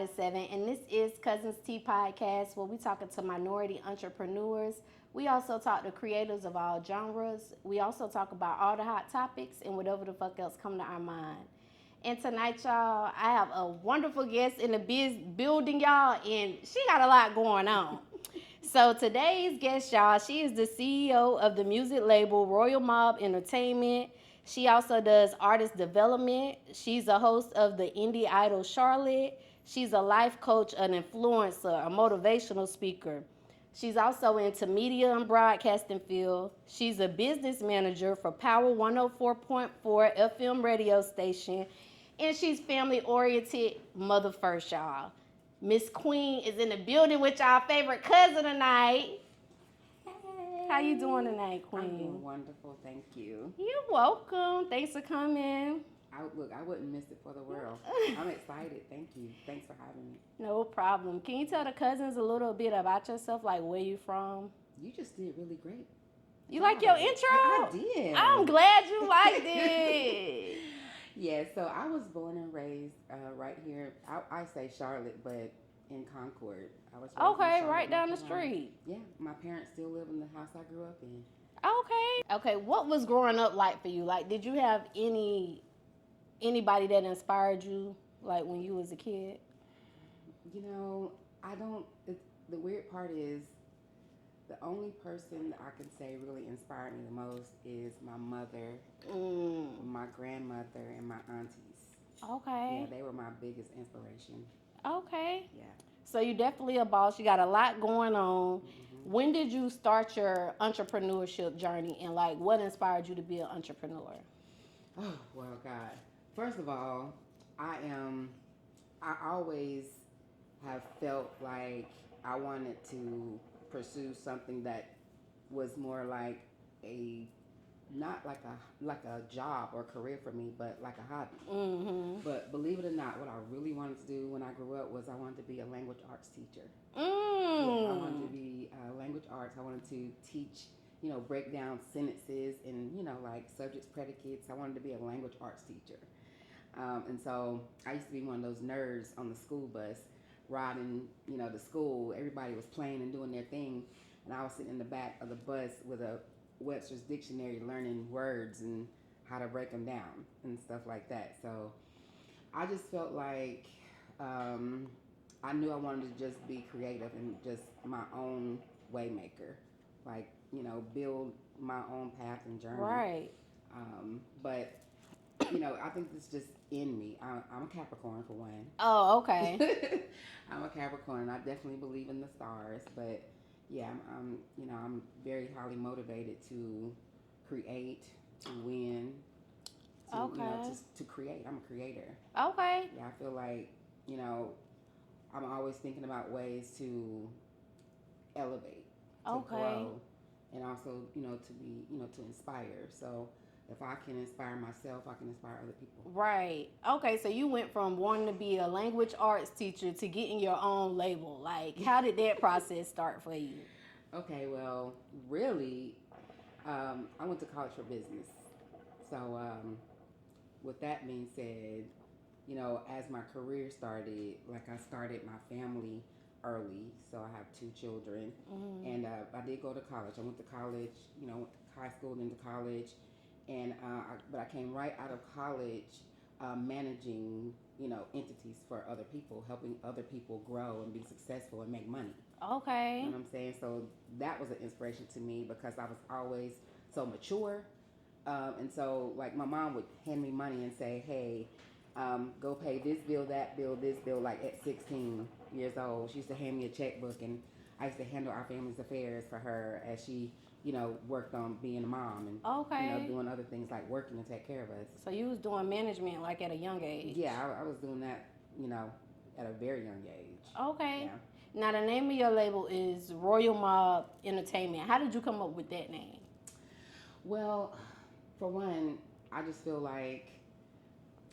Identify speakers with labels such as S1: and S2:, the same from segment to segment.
S1: is 7, and this is Cuzns Tea Podcast, where we talking to minority entrepreneurs. We also talk to creators of all genres. We also talk about all the hot topics and whatever the fuck else come to our mind. And tonight, y'all, I have a wonderful guest in the building, y'all, and she got a lot going on. So today's guest, y'all, she is the CEO of the music label Royal Mob Entertainment. She also does artist development. She's a host of the Indie Idol Charlotte. She's a life coach, an influencer, a motivational speaker. She's also into media and broadcasting field. She's a business manager for Power 104.4 FM radio station. And she's family-oriented mother first, y'all. Miss Queen is in the building with y'all favorite cousin tonight. How you doing tonight, Queen?
S2: I'm doing wonderful, thank you.
S1: You're welcome. Thanks for coming.
S2: I wouldn't miss it for the world. I'm excited. Thank you. Thanks for having me.
S1: No problem. Can you tell the cousins a little bit about yourself, like where you from?
S2: You just did really great.
S1: You like your intro?
S2: I did.
S1: I'm glad you liked it.
S2: Yeah, so I was born and raised right here. I say Charlotte, but in Concord. I was raised in Charlotte,
S1: right down the
S2: North Carolina.
S1: street.
S2: Yeah, my parents still live in the house I grew up in.
S1: Okay, what was growing up like for you? Like, did you have anybody that inspired you, like when you was a kid?
S2: You know, the weird part is the only person that I can say really inspired me the most is my mother, my grandmother, and my aunties.
S1: Okay.
S2: Yeah, they were my biggest inspiration.
S1: Okay.
S2: Yeah.
S1: So you definitely a boss. You got a lot going on. Mm-hmm. When did you start your entrepreneurship journey, and like what inspired you to be an entrepreneur?
S2: Oh, well, God. First of all, I always have felt like I wanted to pursue something that was more like not like a job or career for me, but like a hobby. Mm-hmm. But believe it or not, what I really wanted to do when I grew up was I wanted to be a language arts teacher. Yeah, I wanted to be language arts. I wanted to teach, break down sentences and, like subjects, predicates. I wanted to be a language arts teacher. And so I used to be one of those nerds on the school bus riding, to school. Everybody was playing and doing their thing. And I was sitting in the back of the bus with a Webster's Dictionary learning words and how to break them down and stuff like that. So I just felt like I knew I wanted to just be creative and just my own way maker. Like, build my own path and journey.
S1: Right.
S2: But I think it's just in me. I'm a Capricorn for one.
S1: Oh, okay.
S2: I'm a Capricorn. I definitely believe in the stars, but yeah, I'm very highly motivated to create, to win, to create. I'm a creator.
S1: Okay.
S2: Yeah, I feel like, I'm always thinking about ways to elevate, to grow, and also, to be, to inspire. So if I can inspire myself, I can inspire other people.
S1: Right. Okay, so you went from wanting to be a language arts teacher to getting your own label. Like, how did that process start for you?
S2: Okay, well, really, I went to college for business. So with that being said, as my career started, like I started my family early. So I have 2 children. Mm-hmm. And I did go to college. I went to college, went to high school, into college. And but I came right out of college managing, entities for other people, helping other people grow and be successful and make money.
S1: Okay.
S2: You know what I'm saying? So that was an inspiration to me because I was always so mature. And so, like, my mom would hand me money and say, hey, go pay this bill, that bill, this bill, like at 16 years old. She used to hand me a checkbook, and I used to handle our family's affairs for her as she worked on being a mom and doing other things like working to take care of us.
S1: So you was doing management like at a young age?
S2: Yeah, I was doing that, at a very young age.
S1: Okay.
S2: Yeah.
S1: Now the name of your label is Royal Mob Entertainment. How did you come up with that name?
S2: Well, for one, I just feel like,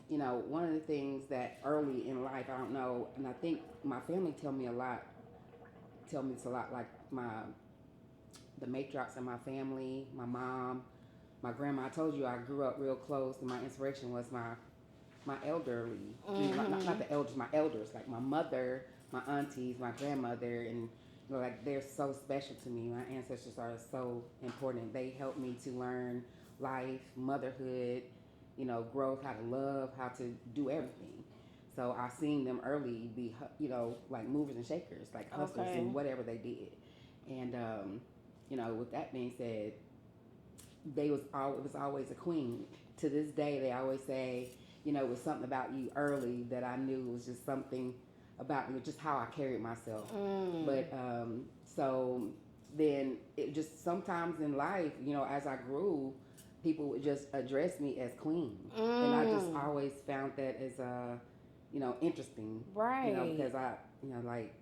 S2: one of the things that early in life, I don't know, and I think my family tell me this a lot, like the matriarchs in my family, my mom, my grandma. I told you I grew up real close, and my inspiration was my my elderly, not the elders, my elders, like my mother, my aunties, my grandmother, and like they're so special to me. My ancestors are so important. They helped me to learn life, motherhood, growth, how to love, how to do everything. So I seen them early be, like movers and shakers, like hustlers and whatever they did. And with that being said, it was always a queen. To this day, they always say, it was something about you early that I knew was just something about me, just how I carried myself. But so then it just sometimes in life, as I grew, people would just address me as queen, and I just always found that as interesting,
S1: right?
S2: Because like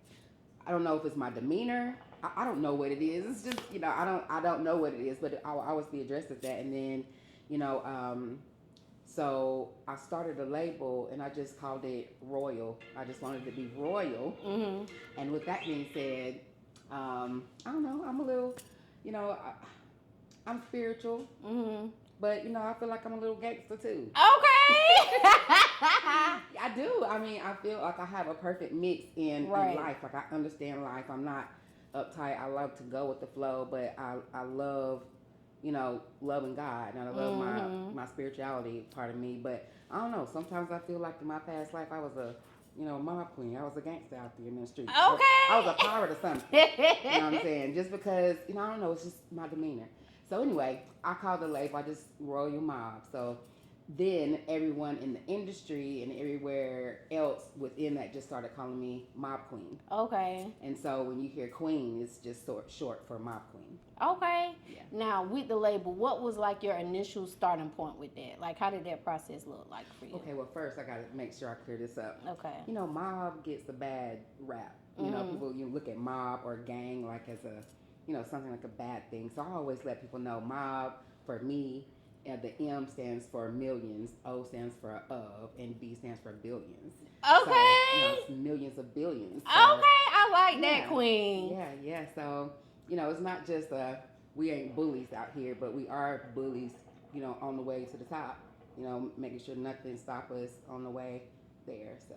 S2: I don't know if it's my demeanor. I don't know what it is. It's just I don't know what it is, but I'll always be addressed as that. And then so I started a label and I just called it Royal. I just wanted to be royal. And with that being said, I don't know. I'm a little, I'm spiritual, but I feel like I'm a little gangster too.
S1: Okay.
S2: I do. I mean, I feel like I have a perfect mix in life. Like I understand life. I'm not uptight. I love to go with the flow, but I love, loving God, and I love my spirituality part of me. But I don't know. Sometimes I feel like in my past life I was a mob queen. I was a gangster out there in the streets.
S1: Okay.
S2: I was a pirate or something. You know what I'm saying? Just because, I don't know, it's just my demeanor. So anyway, I called the label, I just Royal Mob. So then everyone in the industry and everywhere else within that just started calling me Mob Queen.
S1: Okay.
S2: And so when you hear Queen, it's just short for Mob Queen.
S1: Okay.
S2: Yeah.
S1: Now, with the label, what was like your initial starting point with that? Like, how did that process look like for you?
S2: Okay, well, first I got to make sure I clear this up.
S1: Okay.
S2: Mob gets a bad rap. People look at mob or gang like as a, something like a bad thing. So I always let people know mob for me. The M stands for millions, O stands for of, and B stands for billions.
S1: Okay.
S2: So, it's millions of billions. So,
S1: okay, I like that, Queen.
S2: Yeah. So, it's not just we ain't bullies out here, but we are bullies, on the way to the top. Making sure nothing stop us on the way there. So.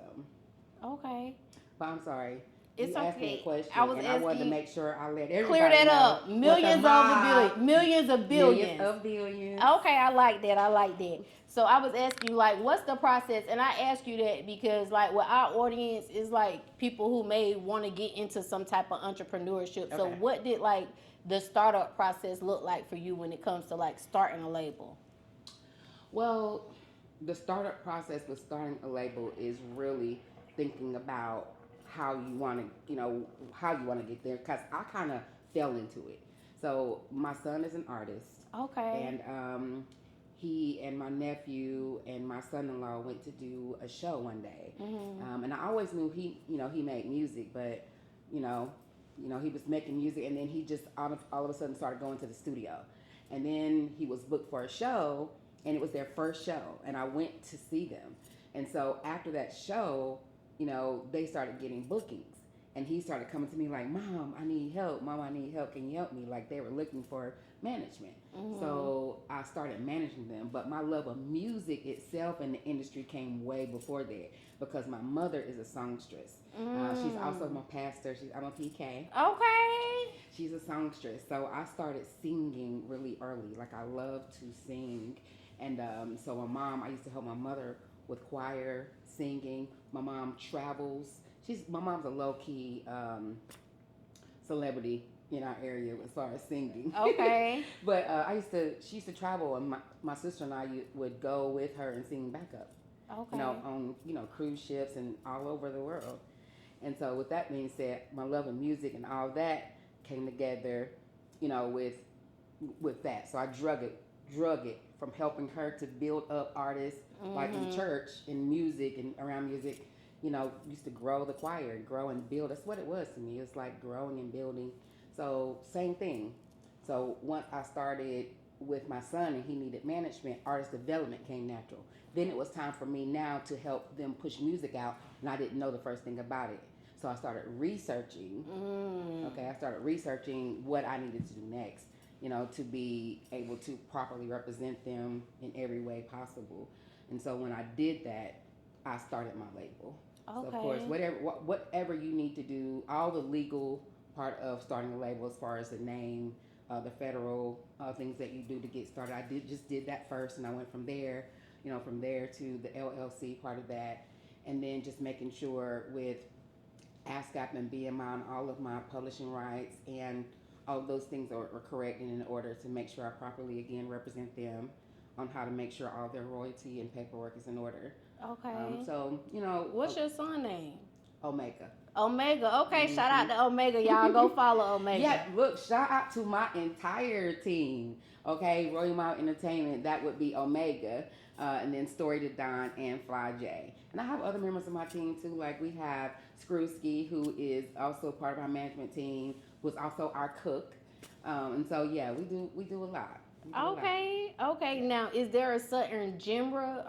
S1: Okay.
S2: But I'm sorry.
S1: It's
S2: you asked me a question,
S1: I wanted
S2: to make sure I let everybody
S1: clear that
S2: know
S1: up. Millions of billions of billions.
S2: Millions of billions.
S1: Okay, I like that. So I was asking you, like, what's the process? And I ask you that because, like, with our audience is like people who may want to get into some type of entrepreneurship. Okay. So what did like the startup process look like for you when it comes to like starting a label?
S2: Well, the startup process with starting a label is really thinking about how you want to get there, because I kind of fell into it. So my son is an artist.
S1: Okay.
S2: And he and my nephew and my son-in-law went to do a show one day. And I always knew he made music, but he was making music, and then he just all of a sudden started going to the studio, and then he was booked for a show, and it was their first show, and I went to see them. And so after that show, they started getting bookings, and he started coming to me like, Mom, I need help. Mom, I need help. Can you help me? Like they were looking for management. So I started managing them. But my love of music itself and the industry came way before that, because my mother is a songstress. She's also my pastor. I'm a PK.
S1: Okay.
S2: She's a songstress. So I started singing really early. Like I love to sing. And so I used to help my mother with choir, singing. My mom travels. My mom's a low-key celebrity in our area as far as singing.
S1: Okay.
S2: But she used to travel, and my sister and I would go with her and sing backup.
S1: Okay.
S2: On cruise ships and all over the world. And so with that being said, my love of music and all that came together, with that. So I drug it from helping her to build up artists like in church, in music and around music. Used to grow the choir, grow and build. That's what it was to me. It was like growing and building. So same thing. So once I started with my son and he needed management, artist development came natural. Then it was time for me now to help them push music out, and I didn't know the first thing about it. So I started researching. Okay, I started researching what I needed to do next, to be able to properly represent them in every way possible. And so when I did that, I started my label. So of course,
S1: Okay.
S2: whatever you need to do, all the legal part of starting a label, as far as the name, the federal things that you do to get started, I did that first, and I went from there, from there to the LLC part of that, and then just making sure with ASCAP and BMI and all of my publishing rights and all of those things are correct and in order to make sure I properly again represent them on how to make sure all their royalty and paperwork is in order.
S1: Okay.
S2: So
S1: What's your son name?
S2: Omega.
S1: Omega. Okay, shout out
S2: Mm-hmm.
S1: to Omega. Y'all go follow Omega.
S2: Yeah, look, shout out to my entire team. Okay, Royal Mile Entertainment, that would be Omega, and then Story to Don and Fly J. And I have other members of my team too. Like we have Screwski, who is also part of our management team, who's also our cook. And so yeah, we do a lot.
S1: Okay. Now, is there a certain genre?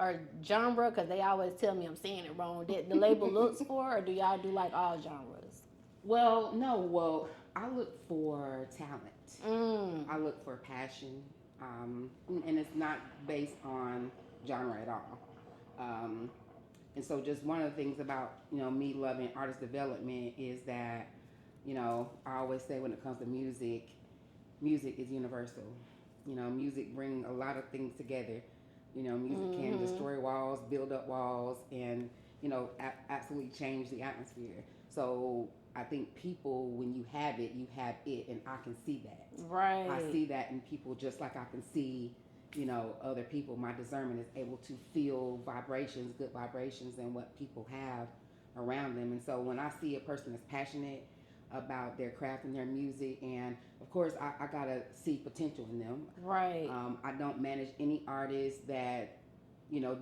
S1: Because they always tell me I'm saying it wrong. That the label looks for, or do y'all do like all genres?
S2: Well, no. Well, I look for talent. I look for passion, and it's not based on genre at all. And so, just one of the things about me loving artist development is that I always say when it comes to music, music is universal. Music brings a lot of things together. Music can destroy walls, build up walls, and absolutely change the atmosphere. So I think people, when you have it, and I can see that.
S1: Right.
S2: I see that in people just like I can see, other people. My discernment is able to feel vibrations, good vibrations, and what people have around them. And so when I see a person that's passionate about their craft and their music, and of course I gotta see potential in them.
S1: Right.
S2: I don't manage any artists that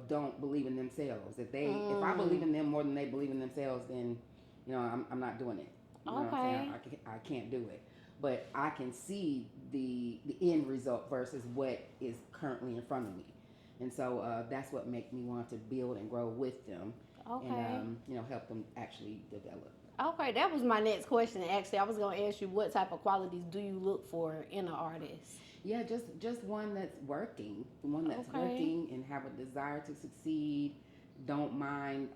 S2: don't believe in themselves. If I believe in them more than they believe in themselves, then I'm not doing it. You know what I'm saying? I can't do it. But I can see the end result versus what is currently in front of me, and so that's what makes me want to build and grow with them, and help them actually develop.
S1: Okay, that was my next question. Actually, I was gonna ask you what type of qualities do you look for in an artist?
S2: Yeah, just one that's working, and have a desire to succeed. Don't mind,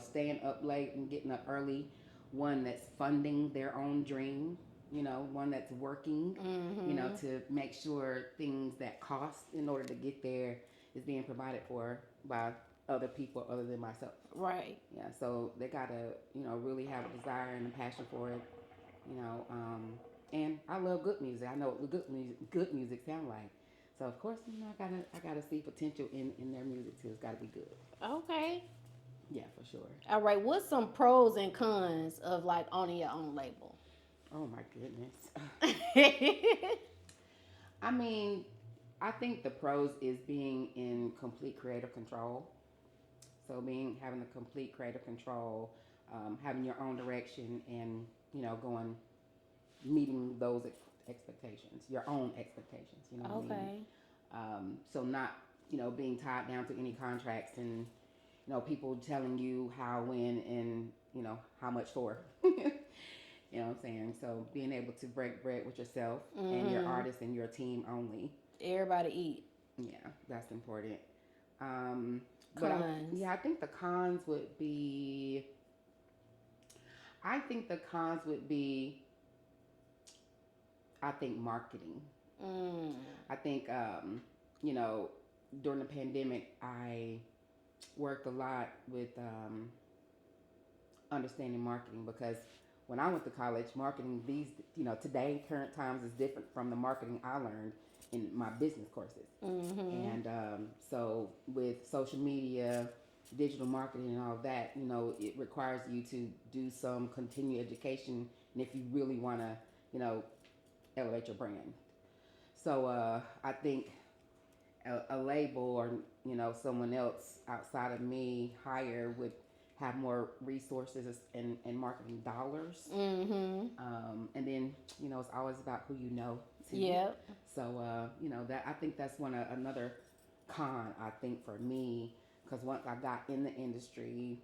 S2: staying up late and getting up early. One that's funding their own dream. One that's working. To make sure things that cost in order to get there is being provided for by other people other than myself.
S1: Right.
S2: Yeah, so they gotta, really have a desire and a passion for it. And I love good music. I know what good music sound like. So of course, I gotta see potential in their music too. It's gotta be good.
S1: Okay.
S2: Yeah, for sure.
S1: All right. What's some pros and cons of like owning your own label?
S2: Oh my goodness. I mean, I think the pros is being in complete creative control. So having the complete creative control, having your own direction, and going meeting those expectations, your own expectations. What I mean? So not being tied down to any contracts and people telling you how, when, and how much for. You know what I'm saying? So being able to break bread with yourself and your artist and your team only.
S1: Everybody eat.
S2: Yeah, that's important.
S1: Cons.
S2: I think the cons would be. I think the cons would be. I think marketing. I think during the pandemic, I worked a lot with understanding marketing, because when I went to college, marketing today, current times, is different from the marketing I learned in my business courses. And so with social media, digital marketing, and all that, it requires you to do some continued education, and if you really want to, elevate your brand. So I think a label or someone else outside of me hire would have more resources and marketing dollars. And then it's always about who you know too.
S1: Yeah.
S2: So that, I think that's another con, I think, for me, because once I got in the industry,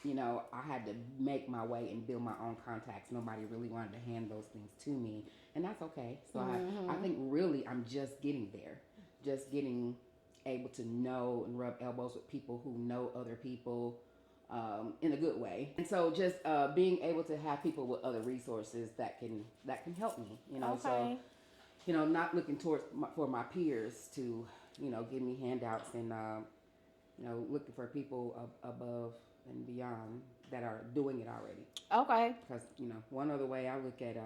S2: I had to make my way and build my own contacts. Nobody really wanted to hand those things to me, and that's okay. So I think really I'm just getting there, just getting able to know and rub elbows with people who know other people in a good way. And so just being able to have people with other resources that can help me, you know. So
S1: Okay.
S2: you know, not looking towards for my peers to, you know, give me handouts and, you know, looking for people above and beyond that are doing it already.
S1: Okay.
S2: Because, you know, one other way I look at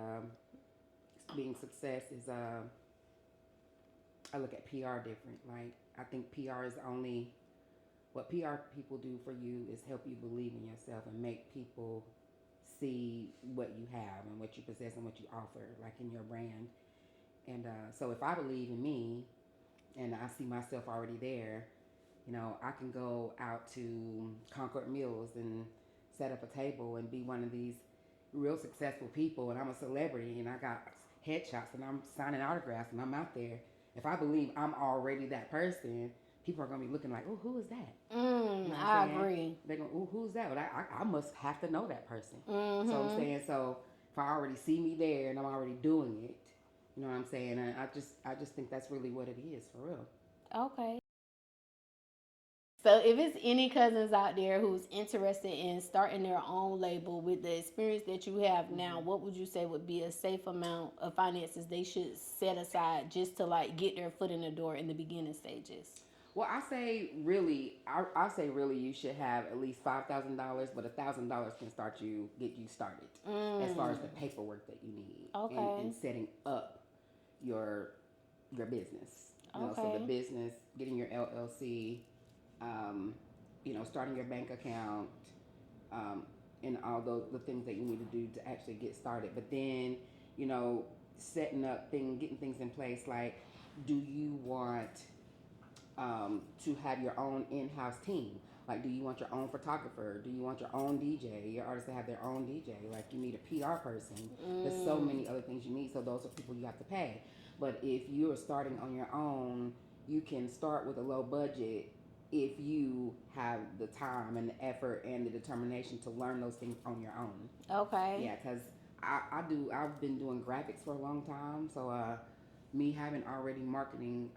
S2: being success is I look at PR different. Like, I think PR is only, what PR people do for you is help you believe in yourself and make people see what you have and what you possess and what you offer, like in your brand. And so if I believe in me and I see myself already there, you know, I can go out to Concord Mills and set up a table and be one of these real successful people, and I'm a celebrity and I got headshots and I'm signing autographs and I'm out there. If I believe I'm already that person, people are going to be looking like, oh, who is that? You know
S1: I agree.
S2: They're going, oh, who's that? But I must have to know that person.
S1: Mm-hmm.
S2: So I'm saying, so if I already see me there and I'm already doing it, you know what I'm saying? And I just think that's really what it is for real.
S1: Okay. So if it's any cousins out there who's interested in starting their own label with the experience that you have now, what would you say would be a safe amount of finances they should set aside just to like get their foot in the door in the beginning stages?
S2: Well, I say really, you should have at least $5,000, but $1,000 can get you started as far as the paperwork that you need and setting up your business. You know, so the business, getting your LLC, you know, starting your bank account, and all the things that you need to do to actually get started. But then, you know, setting up getting things in place. Like, do you want to have your own in-house team? Like, do you want your own photographer? Do you want your own DJ? Your artists to have their own DJ. Like, you need a PR person. There's so many other things you need. So those are people you have to pay. But if you're starting on your own, you can start with a low budget if you have the time and the effort and the determination to learn those things on your own.
S1: Okay.
S2: Yeah, because I've been doing graphics for a long time. So me having already marketing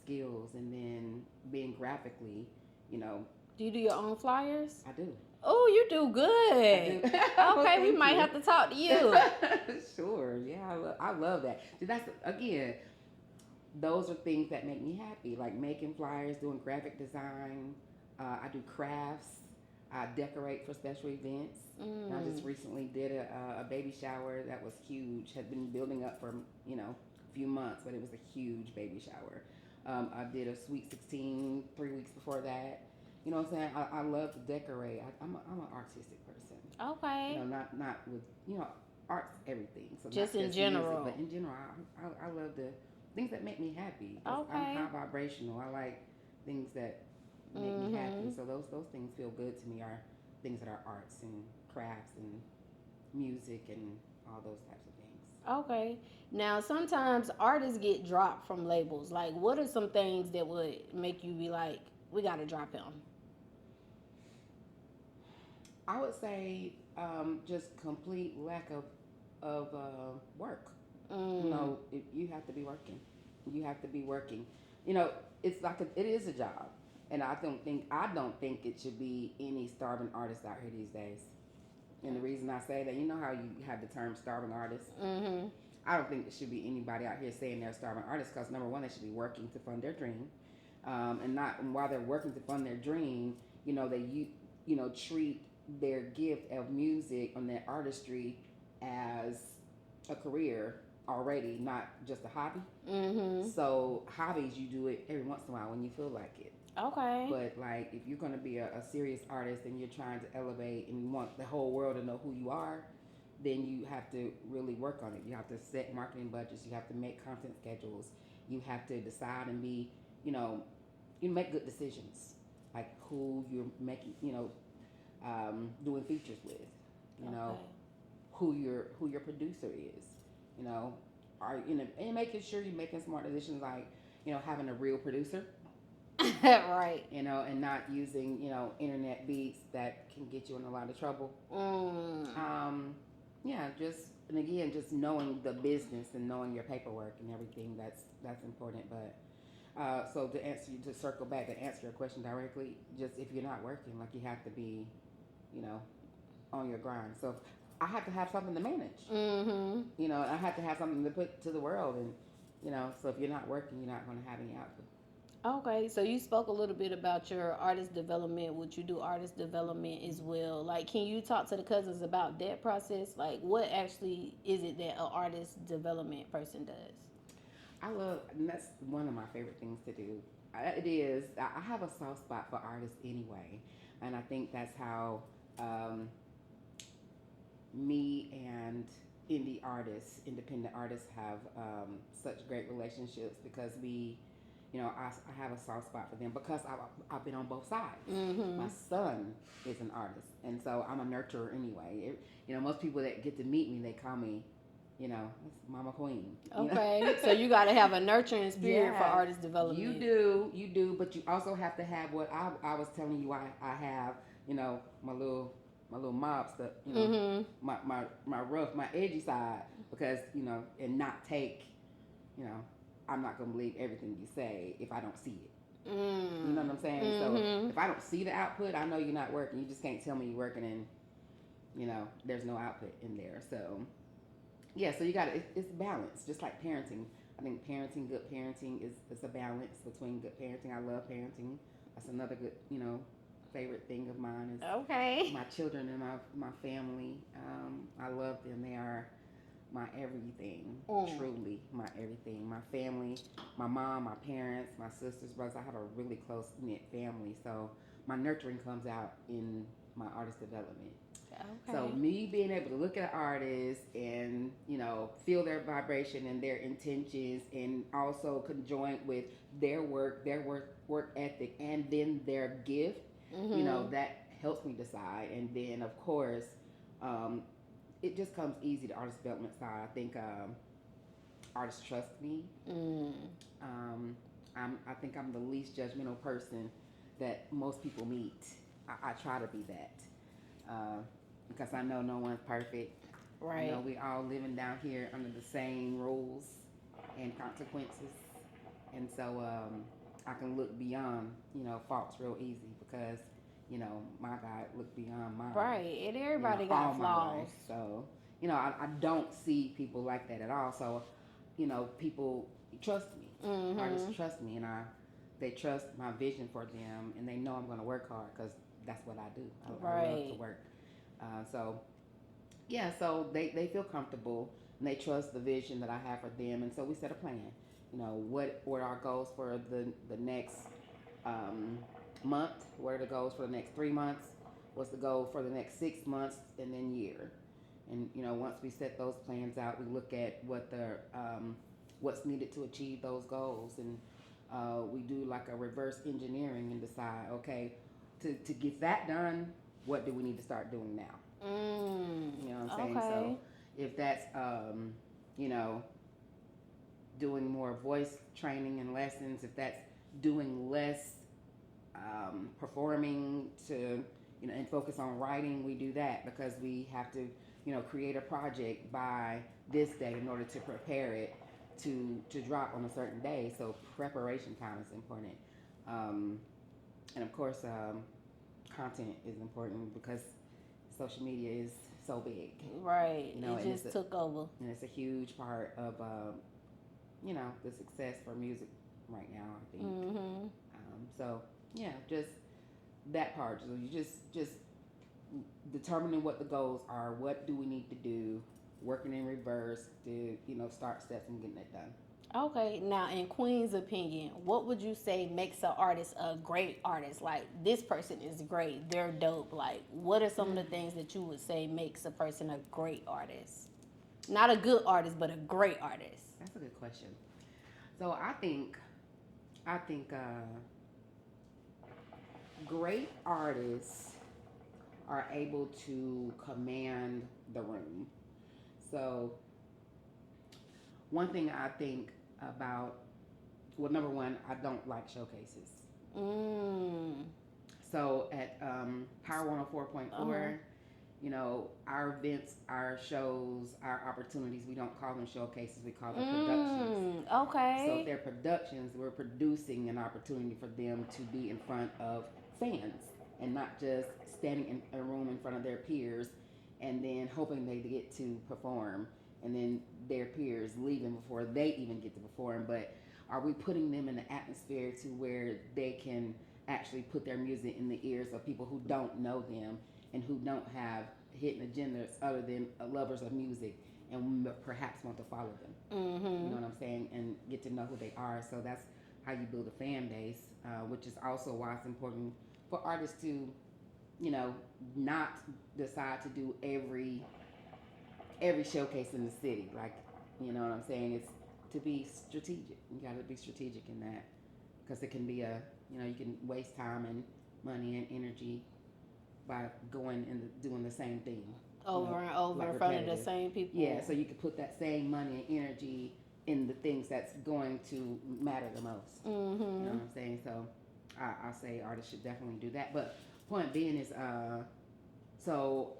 S2: skills and then being graphically, you know.
S1: Do you do your own flyers?
S2: I do.
S1: Oh, you do good. Okay, we might have to talk to you.
S2: Sure. Yeah, I love that. See, that's, again, those are things that make me happy, like making flyers, doing graphic design. I do crafts. I decorate for special events. I just recently did a baby shower that was huge. Had been building up for, you know, a few months, but it was a huge baby shower. I did a sweet 16 3 weeks before that. You know what I'm saying? I love to decorate. I'm an artistic person.
S1: Okay.
S2: You know, not with, you know, art's everything. So
S1: just
S2: not
S1: in general.
S2: music, but in general, I love the things that make me happy.
S1: Okay.
S2: I'm high vibrational. I like things that make me happy. So those things feel good to me, are things that are arts and crafts and music and all those types of things.
S1: Okay. Now, sometimes artists get dropped from labels. Like, what are some things that would make you be like, we got to drop him?
S2: I would say just complete lack of work. You know, you have to be working. You have to be working. You know, it's like it is a job, and I don't think it should be any starving artist out here these days. And the reason I say that, you know how you have the term starving artist. I don't think there should be anybody out here saying they're starving artists, because number one, they should be working to fund their dream, and while they're working to fund their dream, you know, you know, treat their gift of music and their artistry as a career already, not just a hobby. So hobbies, you do it every once in a while when you feel like it.
S1: Okay.
S2: But like, if you're going to be a serious artist and you're trying to elevate and you want the whole world to know who you are, then you have to really work on it. You have to set marketing budgets. You have to make content schedules. You have to decide and be, you know, you make good decisions, like who you're making, you know, doing features with, you know, who your producer is, you know, and making sure you're making smart decisions, like, you know, having a real producer.
S1: Right.
S2: You know, and not using, you know, internet beats that can get you in a lot of trouble. Yeah, and again, just knowing the business and knowing your paperwork and everything, that's important. But So to answer you, to circle back to answer your question directly, just if you're not working, like you have to be, you know, on your grind. So I have to have something to manage.
S1: Mm-hmm.
S2: You know, I have to have something to put to the world, and you know, so if you're not working, you're not going to have any output.
S1: Okay, so you spoke a little bit about your artist development. Would you do artist development as well? Like, can you talk to the cousins about that process? Like, what actually is it that an artist development person does?
S2: I love, and that's one of my favorite things to do. It is. I have a soft spot for artists anyway, and I think that's how um, me and independent artists, have such great relationships because I have a soft spot for them because I've been on both sides.
S1: Mm-hmm.
S2: My son is an artist, and so I'm a nurturer anyway. Most people that get to meet me, they call me, it's Mama Queen.
S1: Okay, so you got to have a nurturing spirit for
S2: Yeah,
S1: artist development.
S2: you do, but you also have to have what I was telling you. I have, my little mob stuff,
S1: Mm-hmm.
S2: my rough, my edgy side, because and not take, you know, I'm not gonna believe everything you say if I don't see it.
S1: Mm.
S2: You know what I'm saying?
S1: Mm-hmm.
S2: So if I don't see the output, I know you're not working. You just can't tell me you're working and there's no output in there. So yeah, so you got it's balance, just like parenting. I think good parenting is a balance between good parenting. I love parenting. That's another good, favorite thing of mine is
S1: Okay.
S2: my children and my family. I love them. They are my everything, truly my everything. My family, my mom, my parents, my sisters, brothers. I have a really close knit family, so my nurturing comes out in my artist development.
S1: Okay.
S2: So me being able to look at artists and feel their vibration and their intentions, and also conjoint with their work ethic, and then their gift,
S1: Mm-hmm.
S2: that helps me decide. And then of course, um, it just comes easy. The artist development side, I think artists trust me.
S1: Mm.
S2: I think I'm the least judgmental person that most people meet. I try to be that. Because I know no one's perfect.
S1: Right.
S2: We all living down here under the same rules and consequences, and so I can look beyond faults real easy because my God looked beyond mine.
S1: Right. And everybody got flaws.
S2: So I don't see people like that at all. So people trust me.
S1: Mm-hmm.
S2: Artists trust me, and they trust my vision for them, and they know I'm going to work hard because that's what I do. I love to work. So yeah, so they feel comfortable and they trust the vision that I have for them, and so we set a plan. What are our goals for the next month? What are the goals for the next 3 months? What's the goal for the next 6 months and then year? And once we set those plans out, we look at what's needed to achieve those goals, and we do like a reverse engineering and decide, okay, to get that done, what do we need to start doing now? You know what I'm saying?
S1: Okay.
S2: So if that's doing more voice training and lessons, if that's doing less performing to and focus on writing, we do that because we have to create a project by this day in order to prepare it to drop on a certain day. So preparation time is important, and of course content is important because social media is so big.
S1: Right. It just took over.
S2: And it's a huge part of, the success for music right now, I think.
S1: Mm-hmm.
S2: So, yeah, just that part. So you just determining what the goals are, what do we need to do, working in reverse to, start steps and getting it done.
S1: Okay, now in Queen's opinion, what would you say makes an artist a great artist? Like, this person is great, they're dope. Like, what are some of the things that you would say makes a person a great artist? Not a good artist, but a great artist.
S2: That's a good question. So I think great artists are able to command the room. So one thing I think about, well, number one, I don't like showcases. So at Power 104.4, our events, our shows, our opportunities, we don't call them showcases, we call them productions.
S1: Okay.
S2: So if they're productions, we're producing an opportunity for them to be in front of fans and not just standing in a room in front of their peers and then hoping they get to perform and then their peers leaving before they even get to perform. But are we putting them in the atmosphere to where they can actually put their music in the ears of people who don't know them and who don't have hidden agendas other than lovers of music and perhaps want to follow them?
S1: Mm-hmm.
S2: You know what I'm saying? And get to know who they are. So that's how you build a fan base, which is also why it's important for artists to, not decide to do every showcase in the city. Like, you know what I'm saying? It's to be strategic. You got to be strategic in that, because it can be you can waste time and money and energy by going and doing the same thing
S1: over and over
S2: like
S1: in front of the same people.
S2: Yeah, so you could put that same money and energy in the things that's going to matter the most.
S1: Mm-hmm.
S2: You know what I'm saying? So I say artists should definitely do that. But point being is, so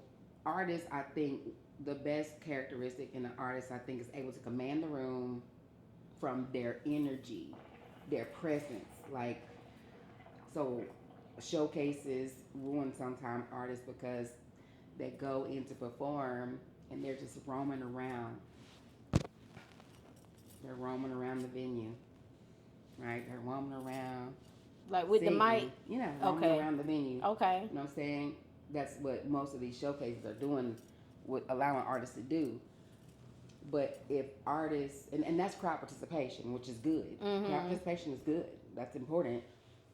S2: artists, I think the best characteristic in an artist, I think, is able to command the room from their energy, their presence. Like, so showcases ruin sometimes artists because they go in to perform and they're just roaming around. They're roaming around the venue, right? They're roaming around.
S1: Like with
S2: singing.
S1: the mic?
S2: Yeah, roaming around the venue.
S1: Okay.
S2: You know what I'm saying? That's what most of these showcases are doing, with allowing artists to do. But if artists, and that's crowd participation, which is good.
S1: Mm-hmm.
S2: Crowd participation is good. That's important.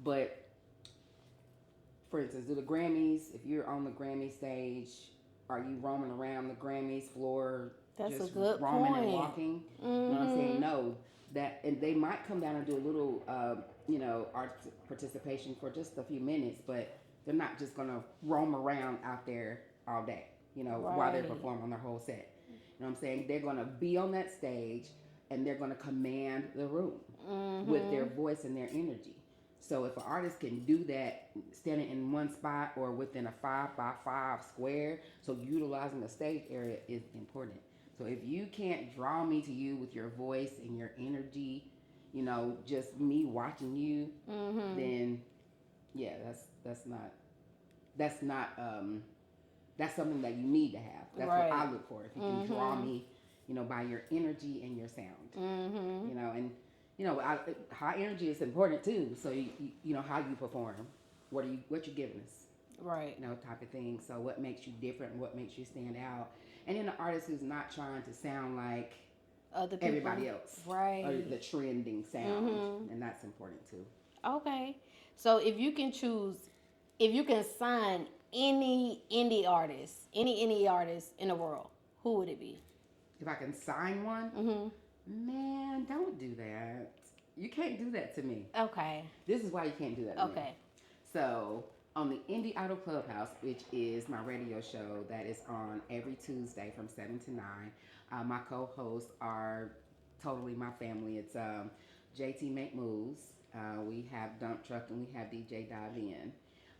S2: But for instance, do the Grammys, if you're on the Grammy stage, are you roaming around the Grammys floor?
S1: That's
S2: just
S1: a good
S2: roaming
S1: point.
S2: And walking?
S1: Mm-hmm.
S2: You know what I'm saying? No. And they might come down and do a little, art participation for just a few minutes, but they're not just going to roam around out there all day, while they're performing their whole set. You know what I'm saying? They're going to be on that stage and they're going to command the room with their voice and their energy. So if an artist can do that standing in one spot or within a 5x5 square, so utilizing the stage area is important. So if you can't draw me to you with your voice and your energy, just me watching you, then yeah, that's something that you need to have. That's what I look for. If you can draw me, by your energy and your sound, high energy is important too. So you know how you perform, what you're giving us,
S1: right?
S2: Type of thing. So what makes you different? What makes you stand out? And then an artist who's not trying to sound like
S1: other people,
S2: everybody else,
S1: right?
S2: Or the trending sound, and that's important too.
S1: Okay, so if you can sign any indie artist in the world, who would it be?
S2: If I can sign one, man, don't do that. You can't do that to me.
S1: Okay.
S2: This is why you can't do that to me.
S1: Okay.
S2: So, on the Indie Idol Clubhouse, which is my radio show that is on every Tuesday from 7 to 9, my co-hosts are totally my family. It's JT Make Moves, we have Dump Truck, and we have DJ Dive In.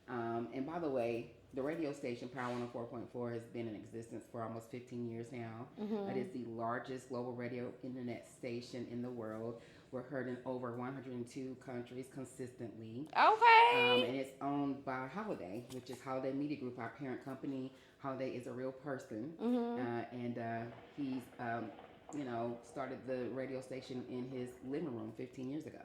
S2: And by the way, the radio station Power 104.4 has been in existence for almost 15 years now. That is the largest global radio internet station in the world. We're heard in over 102 countries consistently.
S1: Okay.
S2: And it's owned by Holiday, which is Holiday Media Group, our parent company. Holiday is a real person. And he's, started the radio station in his living room 15 years ago.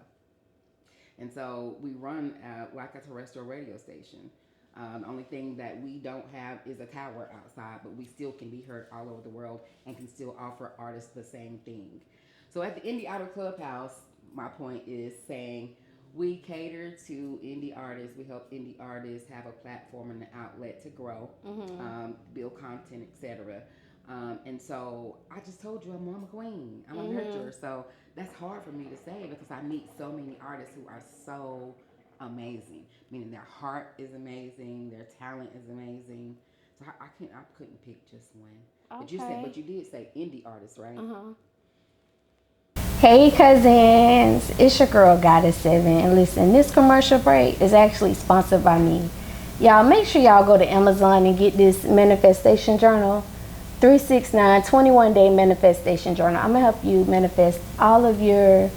S2: And so we run like a terrestrial radio station. The only thing that we don't have is a tower outside, but we still can be heard all over the world and can still offer artists the same thing. So at the Indie Idol Clubhouse, my point is saying we cater to indie artists. We help indie artists have a platform and an outlet to grow, build content, etc. And so I just told you I'm a queen. I'm a nurturer. So that's hard for me to say because I meet so many artists who are so amazing. Meaning their heart is amazing, their talent is amazing. So I couldn't pick just one.
S1: Okay.
S2: But you did say indie artists, right?
S1: Hey cousins, it's your girl Goddess 7, and listen, this commercial break is actually sponsored by me. Y'all make sure y'all go to Amazon and get this manifestation journal. 369 21-day manifestation journal. I'm gonna help you manifest all of your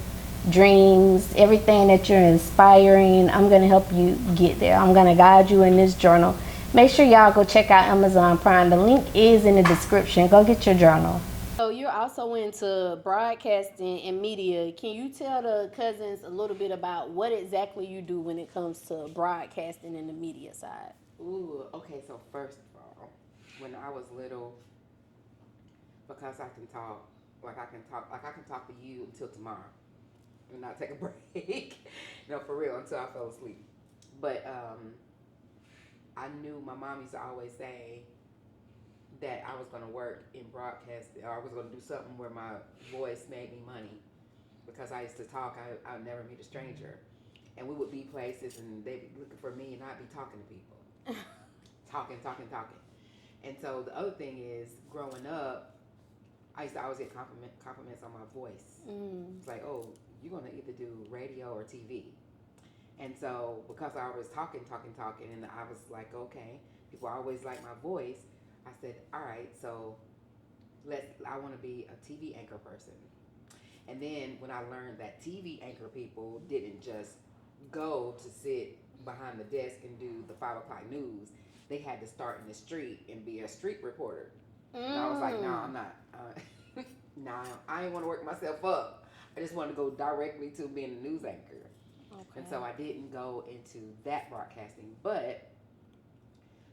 S1: dreams, everything that you're inspiring. I'm gonna help you get there. I'm gonna guide you in this journal. Make sure y'all go check out Amazon Prime. The link is in the description. Go get your journal. So you're also into broadcasting and media. Can you tell the cousins a little bit about what exactly you do when it comes to broadcasting and the media side?
S2: Ooh, okay. So first of all, when I was little, because I can talk, like I can talk to you until tomorrow, and not take a break. No, for real, until I fell asleep. But I knew my mom used to always say that I was going to work in broadcasting, or I was going to do something where my voice made me money, because I used to talk. I would never meet a stranger, and we would be places, and they'd be looking for me, and I'd be talking to people, talking. And so the other thing is, growing up, I used to always get compliments on my voice. It's like, oh, you're gonna either do radio or TV. And so because I was talking, and I was like, okay, people always like my voice. I said, all right, so I want to be a TV anchor person. And then when I learned that TV anchor people didn't just go to sit behind the desk and do the 5 o'clock news, they had to start in the street and be a street reporter. And I was like, no, I'm not. Nah, I ain't want to work myself up. I just wanted to go directly to being a news anchor.
S1: Okay.
S2: And so I didn't go into that broadcasting. But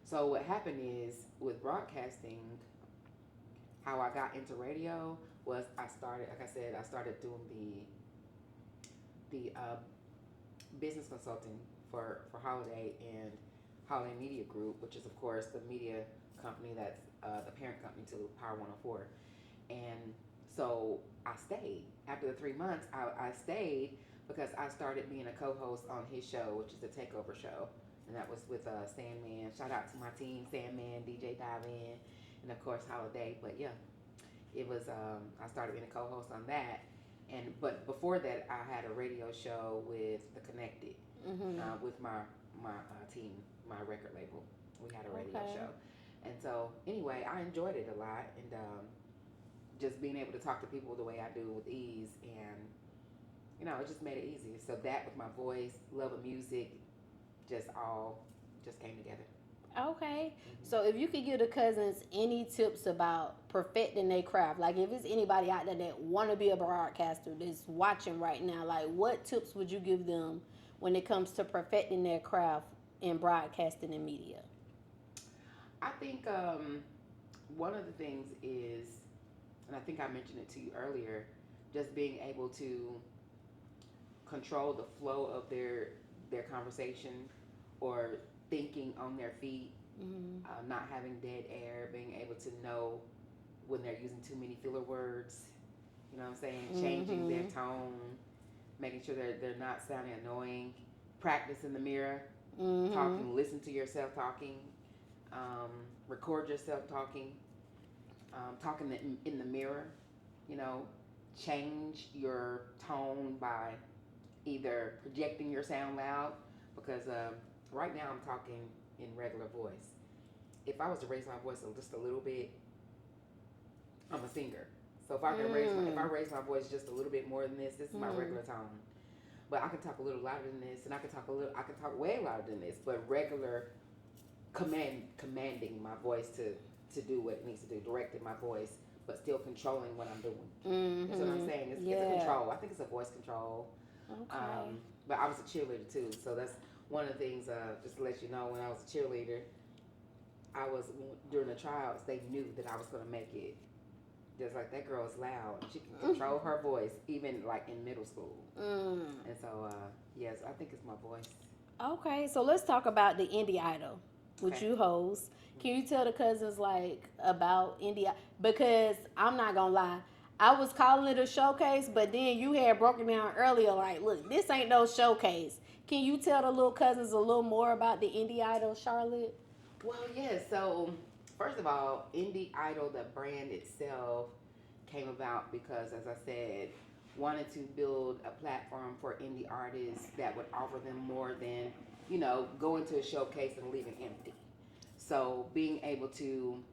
S2: so what happened is, with broadcasting, how I got into radio was I started, like I said, I started doing the business consulting for Holiday and Holiday Media Group, which is of course the media company that's the parent company to Power 104. And so I stayed. After the 3 months, I stayed because I started being a co-host on his show, which is the Takeover Show. And that was with Sandman. Shout out to my team, Sandman, DJ Dive-In, and of course Holiday. But yeah, it was, I started being a co-host on that. But before that, I had a radio show with The Connected, with my team, my record label. We had a radio show. And so anyway, I enjoyed it a lot. And just being able to talk to people the way I do with ease, and it just made it easy. So that, with my voice, love of music, just came together.
S1: Okay. So if you could give the cousins any tips about perfecting their craft, like if it's anybody out there that want to be a broadcaster that's watching right now, like what tips would you give them when it comes to perfecting their craft in broadcasting and media?
S2: I think one of the things is, and I think I mentioned it to you earlier, just being able to control the flow of their conversation, or thinking on their feet, not having dead air, being able to know when they're using too many filler words, you know what I'm saying, changing their tone, making sure they're not sounding annoying, practice in the mirror, talking, listen to yourself talking, record yourself talking, talking in the mirror, change your tone by either projecting your sound loud, because right now I'm talking in regular voice. If I was to raise my voice just a little bit, I'm a singer. So if I raise my voice just a little bit more than this is my regular tone. But I can talk a little louder than this, and I can talk way louder than this. But regular commanding my voice to do what it needs to do, directing my voice, but still controlling what I'm doing. That's what I'm saying. It's a control. I think it's a voice control.
S1: Okay.
S2: But I was a cheerleader too, so that's one of the things. Just to let you know, when I was a cheerleader, during the tryouts, they knew that I was going to make it. Just like, that girl is loud. She can control her voice, even like in middle school. And so, yes, I think it's my voice.
S1: Okay, so let's talk about the Indie Idol, which you host. Can you tell the cousins like about Indie? Because I'm not gonna lie, I was calling it a showcase, but then you had broken down earlier like, look, this ain't no showcase. Can you tell the little cousins a little more about the Indie Idol, Charlotte?
S2: Well, yeah. So first of all, Indie Idol, the brand itself, came about because, as I said, wanted to build a platform for indie artists that would offer them more than, going to a showcase and leaving empty. So being able to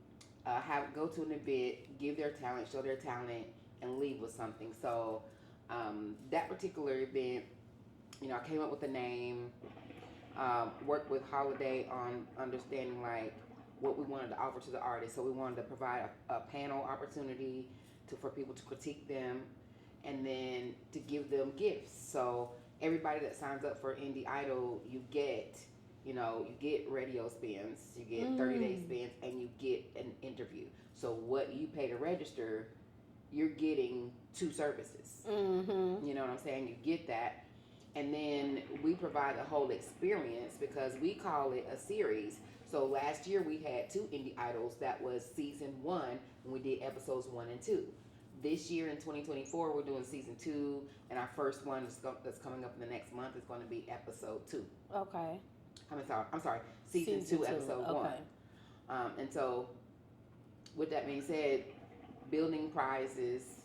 S2: go to an event, give their talent, show their talent, and leave with something. So that particular event, I came up with a name, worked with Holiday on understanding like what we wanted to offer to the artists. So we wanted to provide a panel opportunity for people to critique them, and then to give them gifts. So everybody that signs up for Indie Idol, you get radio spins, you get 30-day spins, and you get an interview. So what you pay to register, you're getting 2 services.
S1: Mm-hmm.
S2: You know what I'm saying? You get that. And then we provide the whole experience because we call it a series. So last year we had 2 Indie Idols. That was season 1 when we did episodes 1 and 2. This year in 2024 we're doing season 2, and our first one that's coming up in the next month is going to be episode 2.
S1: Okay.
S2: I'm sorry, season 2, episode 1. And so with that being said, building prizes.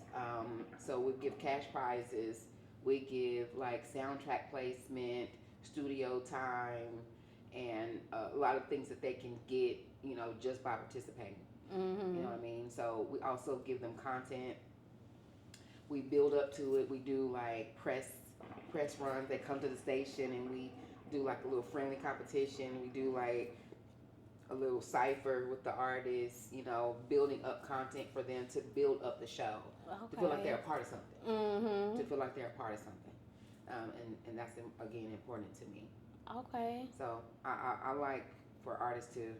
S2: So we give cash prizes. We give like soundtrack placement, studio time, and a lot of things that they can get, just by participating.
S1: Mm-hmm.
S2: You know what I mean? So we also give them content. We build up to it. We do like press runs. They come to the station and we do like a little friendly competition. We do like a little cipher with the artists, building up content for them to build up the show.
S1: Okay.
S2: To feel like they're a part of something.
S1: Mm-hmm.
S2: To feel like they're a part of something. And that's, again, important to me.
S1: Okay.
S2: So I like for artists to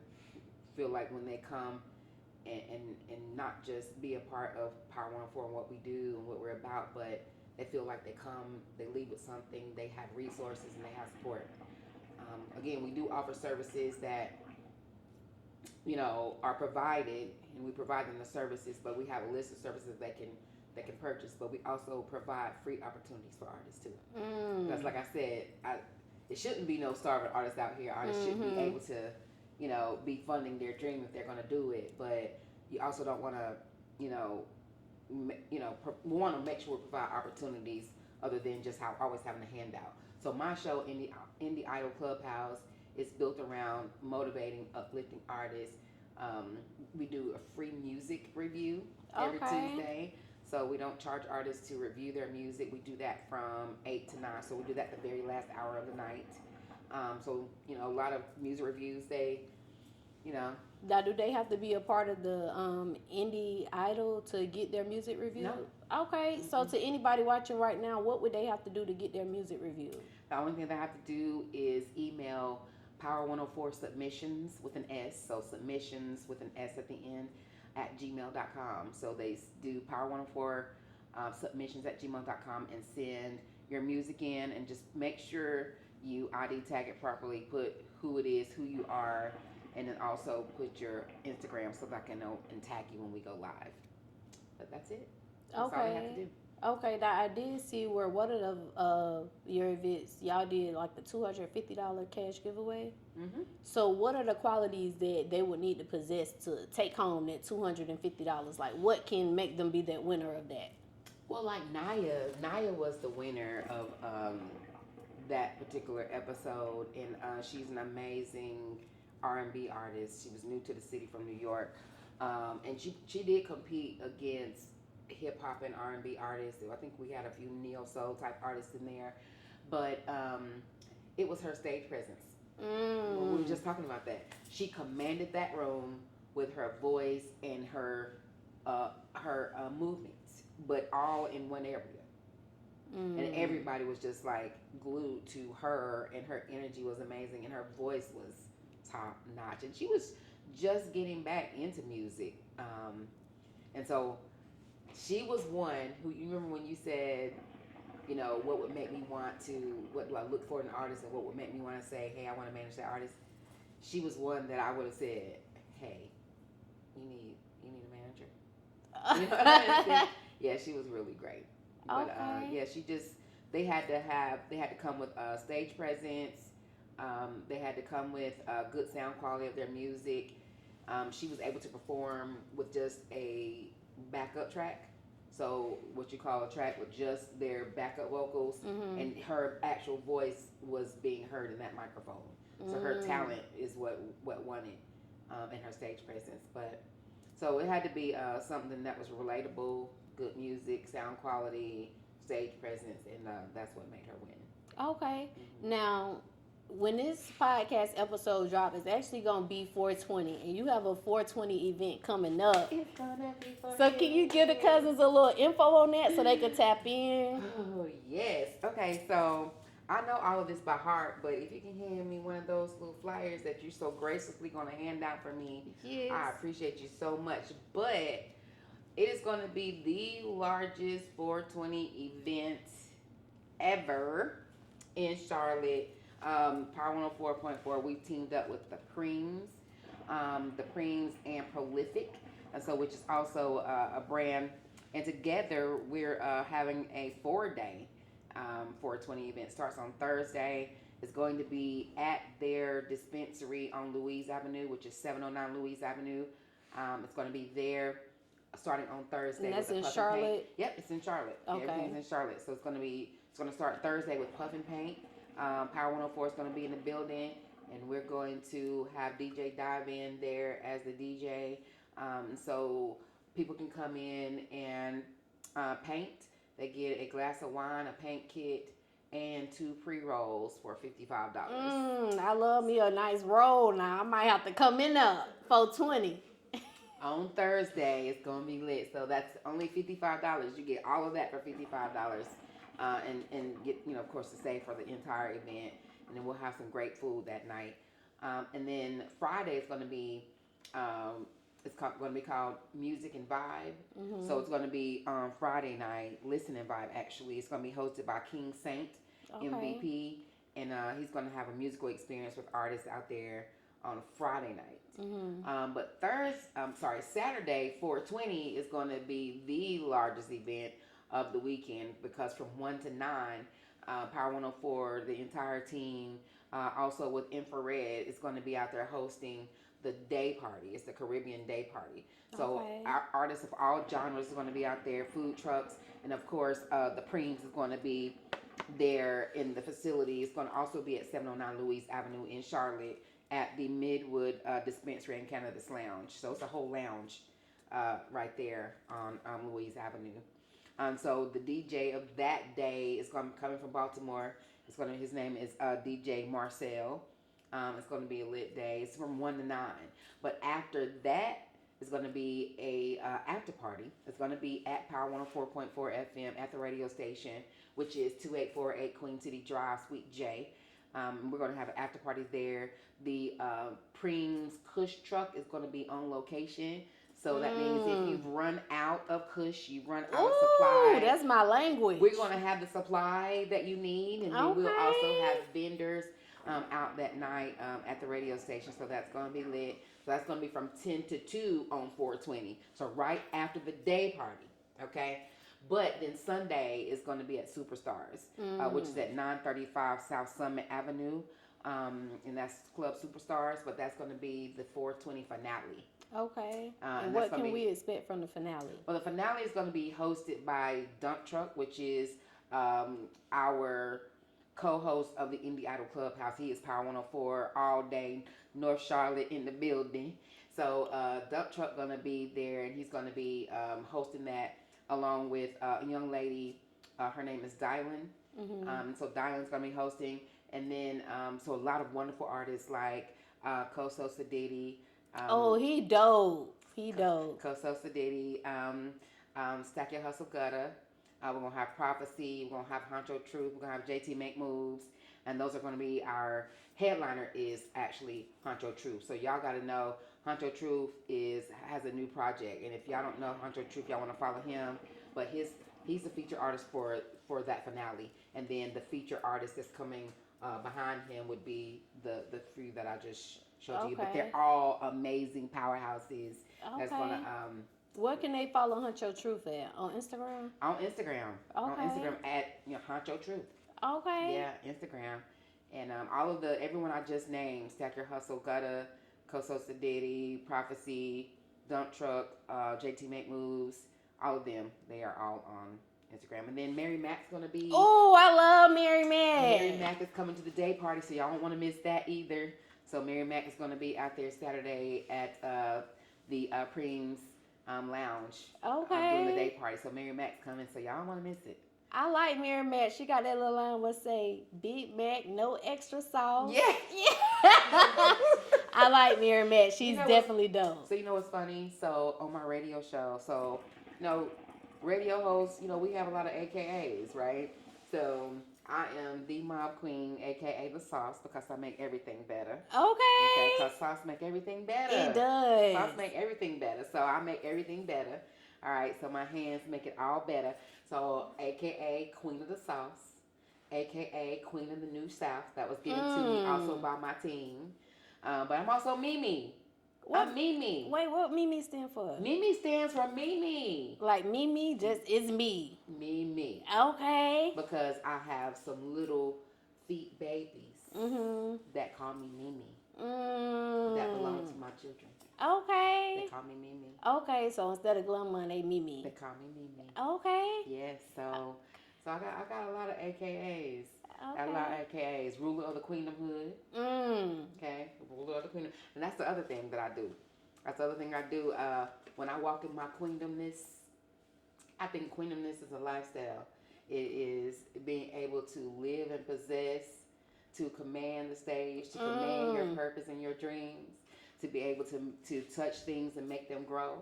S2: feel like when they come and not just be a part of Power 104 and what we do and what we're about, but they feel like they come, they leave with something, they have resources and they have support. Again, we do offer services that are provided, and we provide them the services, but we have a list of services that can purchase, but we also provide free opportunities for artists too. Because like I said, it shouldn't be no starving artists out here. Artists should be able to, be funding their dream if they're going to do it, but you also don't want to, we want to make sure we provide opportunities other than just always having a handout. So my show, Indie Idol Clubhouse, is built around motivating, uplifting artists. We do a free music review every Tuesday. So we don't charge artists to review their music. We do that from 8 to 9. So we do that the very last hour of the night. So, a lot of music reviews,
S1: Now, do they have to be a part of the Indie Idol to get their music reviewed?
S2: No.
S1: Okay. So to anybody watching right now, what would they have to do to get their music reviewed?
S2: The only thing they have to do is email Power 104 submissions with an S. So submissions with an S at the end at gmail.com. So they do Power 104 submissions at gmail.com and send your music in, and just make sure you ID tag it properly, put who it is, who you are, and then also put your Instagram so that I can know and tag you when we go live. But that's it. That's all you have to do.
S1: Okay, now I did see where one of your events, y'all did like the $250 cash giveaway.
S2: Mm-hmm.
S1: So what are the qualities that they would need to possess to take home that $250? Like, what can make them be that winner of that?
S2: Well, like Naya was the winner of that particular episode, and she's an amazing R&B artist. She was new to the city from New York, and she did compete against hip hop and R&B artists. I think we had a few neo soul type artists in there, but it was her stage presence. We were just talking about that. She commanded that room with her voice and her movements, but all in one area. And everybody was just like glued to her, and her energy was amazing, and her voice was top notch. And she was just getting back into music, and so she was one who, you remember when you said, what would make me want to, what do I look for in an artist, and what would make me want to say, hey, I want to manage that artist. She was one that I would have said, hey, you need a manager. Yeah, she was really great. But yeah, they had to come with stage presence. They had to come with good sound quality of their music. She was able to perform with just a backup track. So what you call a track with just their backup vocals,
S1: Mm-hmm.
S2: and her actual voice was being heard in that microphone. So her talent is what won it, and her stage presence. But so it had to be something that was relatable, good music, sound quality, stage presence, and that's what made her win.
S1: Okay. Now, when this podcast episode drop, it's actually gonna be 420, and you have a 420 event coming up.
S2: It's gonna be fun.
S1: So can you give the cousins a little info on that so they could tap in?
S2: Oh yes. Okay, so I know all of this by heart, but if you can hand me one of those little flyers that you're so graciously gonna hand out for me,
S1: Yes.
S2: I appreciate you so much. But it is gonna be the largest 420 event ever in Charlotte. Power 104.4. We've teamed up with the Preems and Prolific, and so which is also a brand. And together we're having a 4-day 420 event. Starts on Thursday. It's going to be at their dispensary on Louise Avenue, which is 709 Louise Avenue. It's going to be there starting on Thursday.
S1: And that's
S2: with
S1: in
S2: Puff and
S1: Charlotte?
S2: Paint. Yep, it's in Charlotte.
S1: Okay.
S2: Everything's in Charlotte. So it's going to start Thursday with Puff and Paint. Power 104 is going to be in the building, and we're going to have DJ Dive in there as the DJ. So people can come in and paint. They get a glass of wine, a paint kit, and 2 pre-rolls for $55.
S1: I love me a nice roll now. I might have to come in up 420.
S2: On Thursday, it's going to be lit. So that's only $55. You get all of that for $55. And get, of course, to stay for the entire event. And then we'll have some great food that night. And then Friday is going to be, going to be called Music and Vibe.
S1: Mm-hmm.
S2: So it's going to be on Friday night, Listen and Vibe, actually. It's going to be hosted by King Saint, MVP. And he's going to have a musical experience with artists out there on Friday night.
S1: Mm-hmm.
S2: But Saturday, 420, is going to be the largest event of the weekend, because from 1 to 9, Power 104, the entire team, also with Infrared, is going to be out there hosting the day party. It's the Caribbean Day Party. So our artists of all genres are going to be out there, food trucks, and of course the Preems is going to be there in the facility. It's going to also be at 709 Louise Avenue in Charlotte at the Midwood Dispensary and Cannabis Lounge. So it's a whole lounge right there on Louise Avenue. So the DJ of that day is coming from Baltimore. His name is DJ Marcel. It's going to be a lit day. It's from 1 to 9. But after that, it's going to be a after party. It's going to be at Power 104.4 FM at the radio station, which is 2848 Queen City Drive, Suite J. We're going to have an after party there. The Preems Kush truck is going to be on location. So that means if you've run out of Kush, you've run out of supply.
S1: That's my language.
S2: We're going to have the supply that you need. And then we'll also have vendors out that night at the radio station. So that's going to be lit. So that's going to be from 10 to 2 on 420. So right after the day party, okay? But then Sunday is going to be at Superstars, which is at 935 South Summit Avenue. And that's Club Superstars, but that's going to be the 420 finale.
S1: Okay. And what can we expect from the finale?
S2: Well, the finale is going to be hosted by Dump Truck, which is our co-host of the Indie Idol Clubhouse. He is Power 104 all day, North Charlotte in the building. So Dump Truck going to be there, and he's going to be hosting that along with a young lady. Her name is Dylan. So Dylan's going to be hosting. And then so a lot of wonderful artists like Koso Sadidi.
S1: He dope.
S2: Koso Sadidi, Stack Your Hustle Gutter. We're going to have Prophecy. We're going to have Honcho Truth. We're going to have JT Make Moves. And those are going to be our headliner is actually Honcho Truth. So y'all got to know Honcho Truth has a new project. And if y'all don't know Honcho Truth, y'all want to follow him. But he's the feature artist for that finale. And then the feature artist that's coming behind him would be the few that I just showed you. But they're all amazing powerhouses. That's gonna
S1: where can they follow Honcho Truth at? On Instagram?
S2: On Instagram. On Instagram at Honcho Truth.
S1: Okay.
S2: Yeah, Instagram. And everyone I just named, Stack Your Hustle, Gutta, Koso Sadidi, Prophecy, Dump Truck, JT Make Moves, All of them, they are all on Instagram. And then Mary Mac's gonna be.
S1: Oh, I love Mary Mac.
S2: Mary Mac is coming to the day party, so y'all don't want to miss that either. So Mary Mac is gonna be out there Saturday at the Preem's Lounge.
S1: Okay.
S2: Doing the day party. So Mary Mac's coming, so y'all don't want to miss it.
S1: I like Mary Mac. She got that little line what say Big Mac, no extra sauce.
S2: Yeah.
S1: I like Mary Mac. She's definitely dope.
S2: So you know what's funny? So on my radio show, so radio hosts, we have a lot of AKAs, right? So I am the Mob Queen, aka the Sauce, because I make everything better.
S1: Okay.
S2: Because sauce make everything better.
S1: It does.
S2: Sauce make everything better. So I make everything better. All right. So my hands make it all better. So aka Queen of the Sauce, aka Queen of the New South. That was given to me also by my team. But I'm also Mimi.
S1: What?
S2: I'm Mimi.
S1: Wait, what Mimi stand for?
S2: Mimi stands for Mimi.
S1: Like Mimi just is me.
S2: Mimi.
S1: Okay.
S2: Because I have some little feet babies that call me Mimi. That belong to my children.
S1: Okay.
S2: They call me Mimi.
S1: Okay, so instead of Glamour, they Mimi.
S2: They call me Mimi.
S1: Okay.
S2: Yes, so I got a lot of AKAs.
S1: Okay.
S2: A lot of AKAs. Ruler of the Queendom Hood. Okay, ruler of the Queendom. And that's the other thing that I do. That's the other thing I do. When I walk in my queendomness, I think queendomness is a lifestyle. It is being able to live and possess, to command the stage, to command your purpose and your dreams, to be able to touch things and make them grow.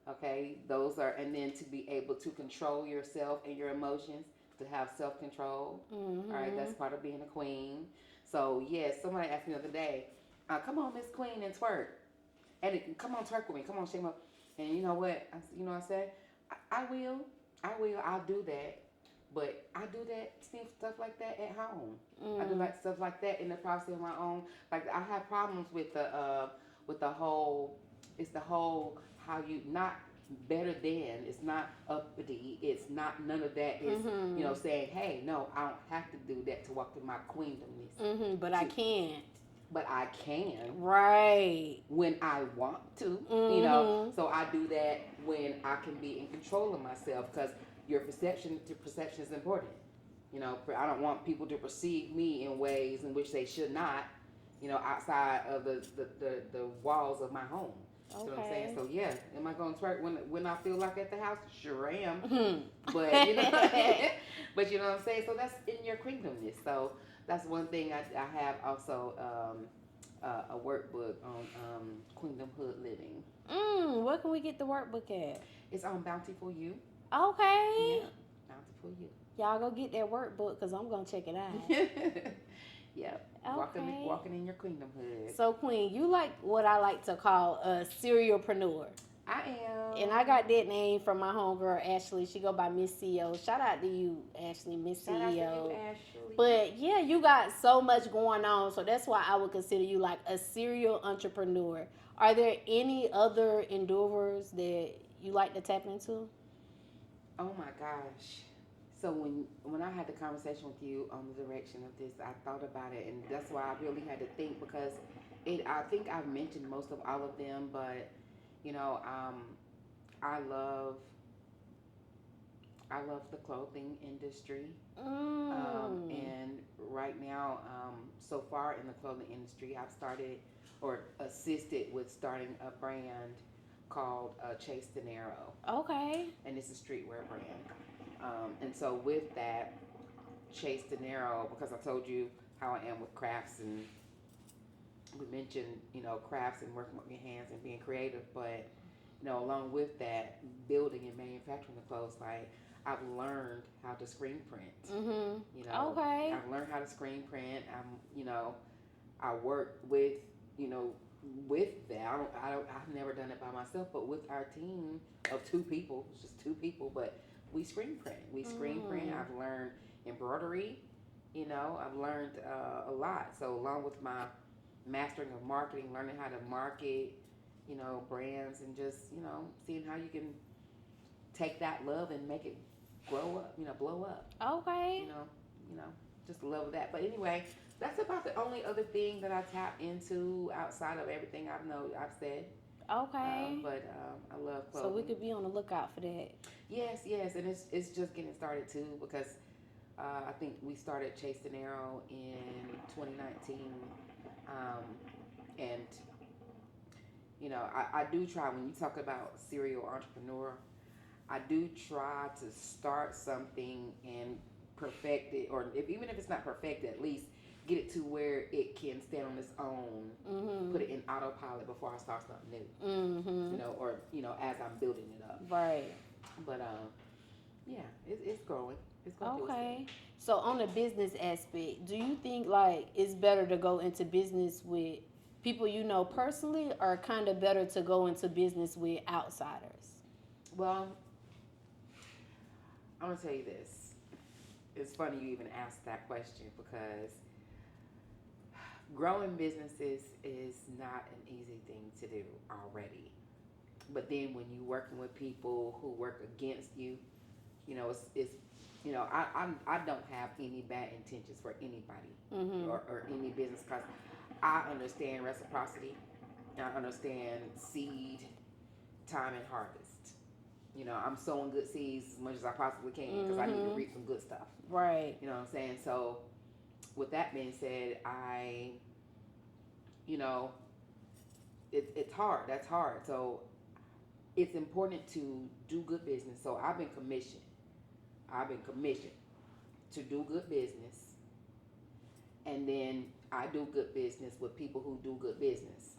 S2: Okay, and then to be able to control yourself and your emotions, to have self-control. All right, that's part of being a queen. So yes, somebody asked me the other day, come on, Miss Queen, and twerk. And come on, twerk with me. Come on, shame up. And you know what? I said, I will. I'll do that. But I do that stuff like that at home. I do like stuff like that in the process of my own. Like I have problems with the whole. It's the whole how you not better than. It's not uppity. It's not none of that. It's saying, hey, no, I don't have to do that to walk in my queendomness.
S1: But I can't.
S2: But I can.
S1: Right.
S2: When I want to, So I do that when I can be in control of myself, because your perception is important. I don't want people to perceive me in ways in which they should not, outside of the walls of my home. You know what I'm saying? So yeah, am I going to twerk when I feel like at the house? Sure am. But but you know what I'm saying? So that's in your queendomness. So that's one thing I have also a workbook on Queendom Hood living.
S1: Where can we get the workbook at?
S2: It's on Bountiful You.
S1: Okay.
S2: Yeah, Bountiful You.
S1: Y'all go get that workbook because I'm going to check it out.
S2: Yep.
S1: Okay.
S2: Walking in your queendom hood.
S1: So, Queen, you like what I like to call a serialpreneur.
S2: I am.
S1: And I got that name from my homegirl, Ashley. She go by Miss CEO. Shout out to you, Ashley, Miss CEO.
S2: Shout out to you, Ashley.
S1: But, yeah, you got so much going on. So, that's why I would consider you like a serial entrepreneur. Are there any other endeavors that you like to tap into?
S2: Oh, my gosh. So when I had the conversation with you on the direction of this, I thought about it, and that's why I really had to think, because I think I've mentioned most of all of them, but I love the clothing industry, and right now, so far in the clothing industry, I've started or assisted with starting a brand called Chase Dinero.
S1: Okay.
S2: And it's a streetwear brand. And so with that, Chase Dinero, because I told you how I am with crafts, and we mentioned, crafts and working with your hands and being creative, but, along with that, building and manufacturing the clothes, like, I've learned how to screen print.
S1: Okay.
S2: I've learned how to screen print. I work with, with that. I've never done it by myself, but with our team of 2 people, it's just 2 people, but we screen print. I've learned embroidery. I've learned a lot. So along with my mastering of marketing, learning how to market, brands, and just, seeing how you can take that love and make it grow up, blow up.
S1: Okay.
S2: Just the love of that. But anyway, that's about the only other thing that I tap into outside of everything I've said.
S1: Okay.
S2: But I love
S1: So we
S2: clothing.
S1: could be on the lookout for that.
S2: Yes, yes, and it's just getting started too because I think we started Chase and Arrow in 2019, and I do try when you talk about serial entrepreneur. I do try to start something and perfect it, or even if it's not perfected, at least get it to where it can stand on its own.
S1: Mm-hmm.
S2: Put it in autopilot before I start something new.
S1: Mm-hmm.
S2: Or as I'm building it up.
S1: Right.
S2: But yeah, it's growing. It's going through its
S1: Okay.
S2: thing.
S1: So on the business aspect, do you think like it's better to go into business with people you know personally, or kind of better to go into business with outsiders?
S2: Well, I'm gonna tell you this. It's funny you even asked that question because growing businesses is not an easy thing to do already. But then when you're working with people who work against you, it's I don't have any bad intentions for anybody
S1: Mm-hmm.
S2: or any business because I understand reciprocity. I understand seed, time, and harvest. I'm sowing good seeds as much as I possibly can because I need to reap some good stuff.
S1: Right.
S2: You know what I'm saying? So, with that being said, you know, it's hard. That's hard. So, it's important to do good business. So, I've been commissioned. To do good business, and then I do good business with people who do good business.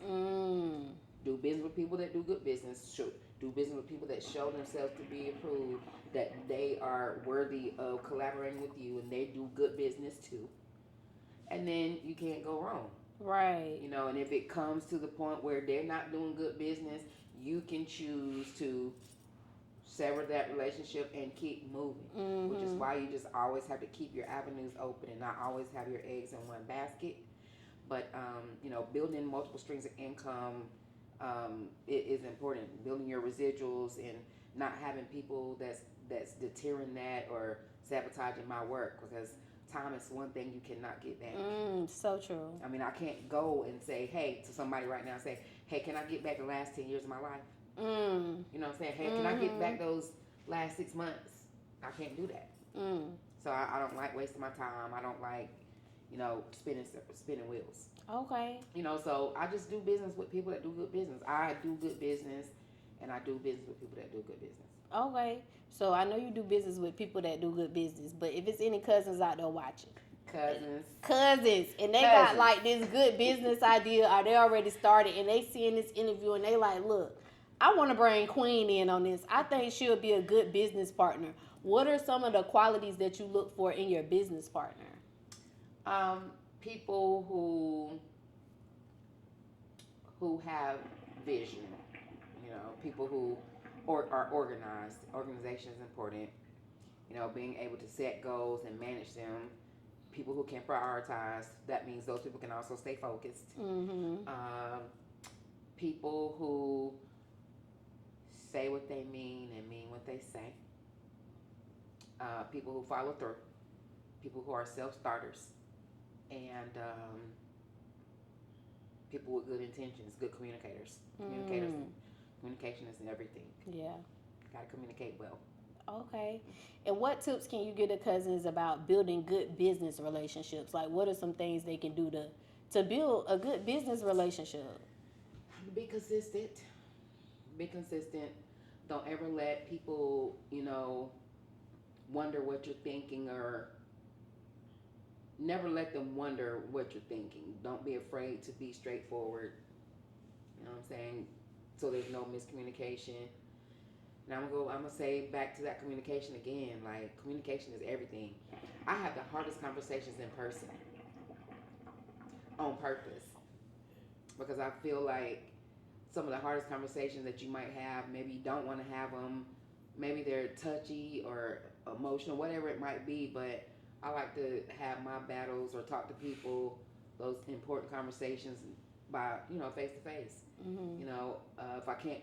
S2: Do business with people that do good business. Do business with people that show themselves to be approved, that they are worthy of collaborating with you, and they do good business too. And then you can't go wrong.
S1: Right.
S2: And if it comes to the point where they're not doing good business, you can choose to sever that relationship and keep moving, which is why you just always have to keep your avenues open and not always have your eggs in one basket. But building multiple streams of income it is important. Building your residuals and not having people that's deterring that or sabotaging my work, because time is one thing you cannot get back.
S1: So true.
S2: I mean, I can't go and say, hey, to somebody right now, say, hey, can I get back the last 10 years of my life? You know what I'm saying? Hey, can I get back those last 6 months? I can't do that. So I don't like wasting my time. I don't like, spinning wheels.
S1: Okay.
S2: So I just do business with people that do good business. I do good business, and I do business with people that do good business.
S1: Okay. So I know you do business with people that do good business, but if it's any cousins out there watching, cousins, and they got like this good business idea, or they already started, and they seeing this interview, and they like, look, I want to bring Queen in on this. I think she'll be a good business partner. What are some of the qualities that you look for in your business partner?
S2: People who have vision. People who are organized. Organization is important. Being able to set goals and manage them. People who can prioritize. That means those people can also stay focused. People who say what they mean and mean what they say. People who follow through. People who are self-starters. And people with good intentions, good communicators. Communication is everything.
S1: Yeah.
S2: Got to communicate well.
S1: Okay. And what tips can you give the cousins about building good business relationships? Like, what are some things they can do to build a good business relationship?
S2: Be consistent. Be consistent. Don't ever let people, wonder what you're thinking, or never let them wonder what you're thinking. Don't be afraid to be straightforward. You know what I'm saying? So there's no miscommunication. And I'm gonna say back to that communication again. Like, communication is everything. I have the hardest conversations in person, on purpose, because I feel like some of the hardest conversations that you might have, maybe you don't want to have them. Maybe they're touchy or emotional, whatever it might be. But I like to have my battles or talk to people, those important conversations, by face to face. If I can't,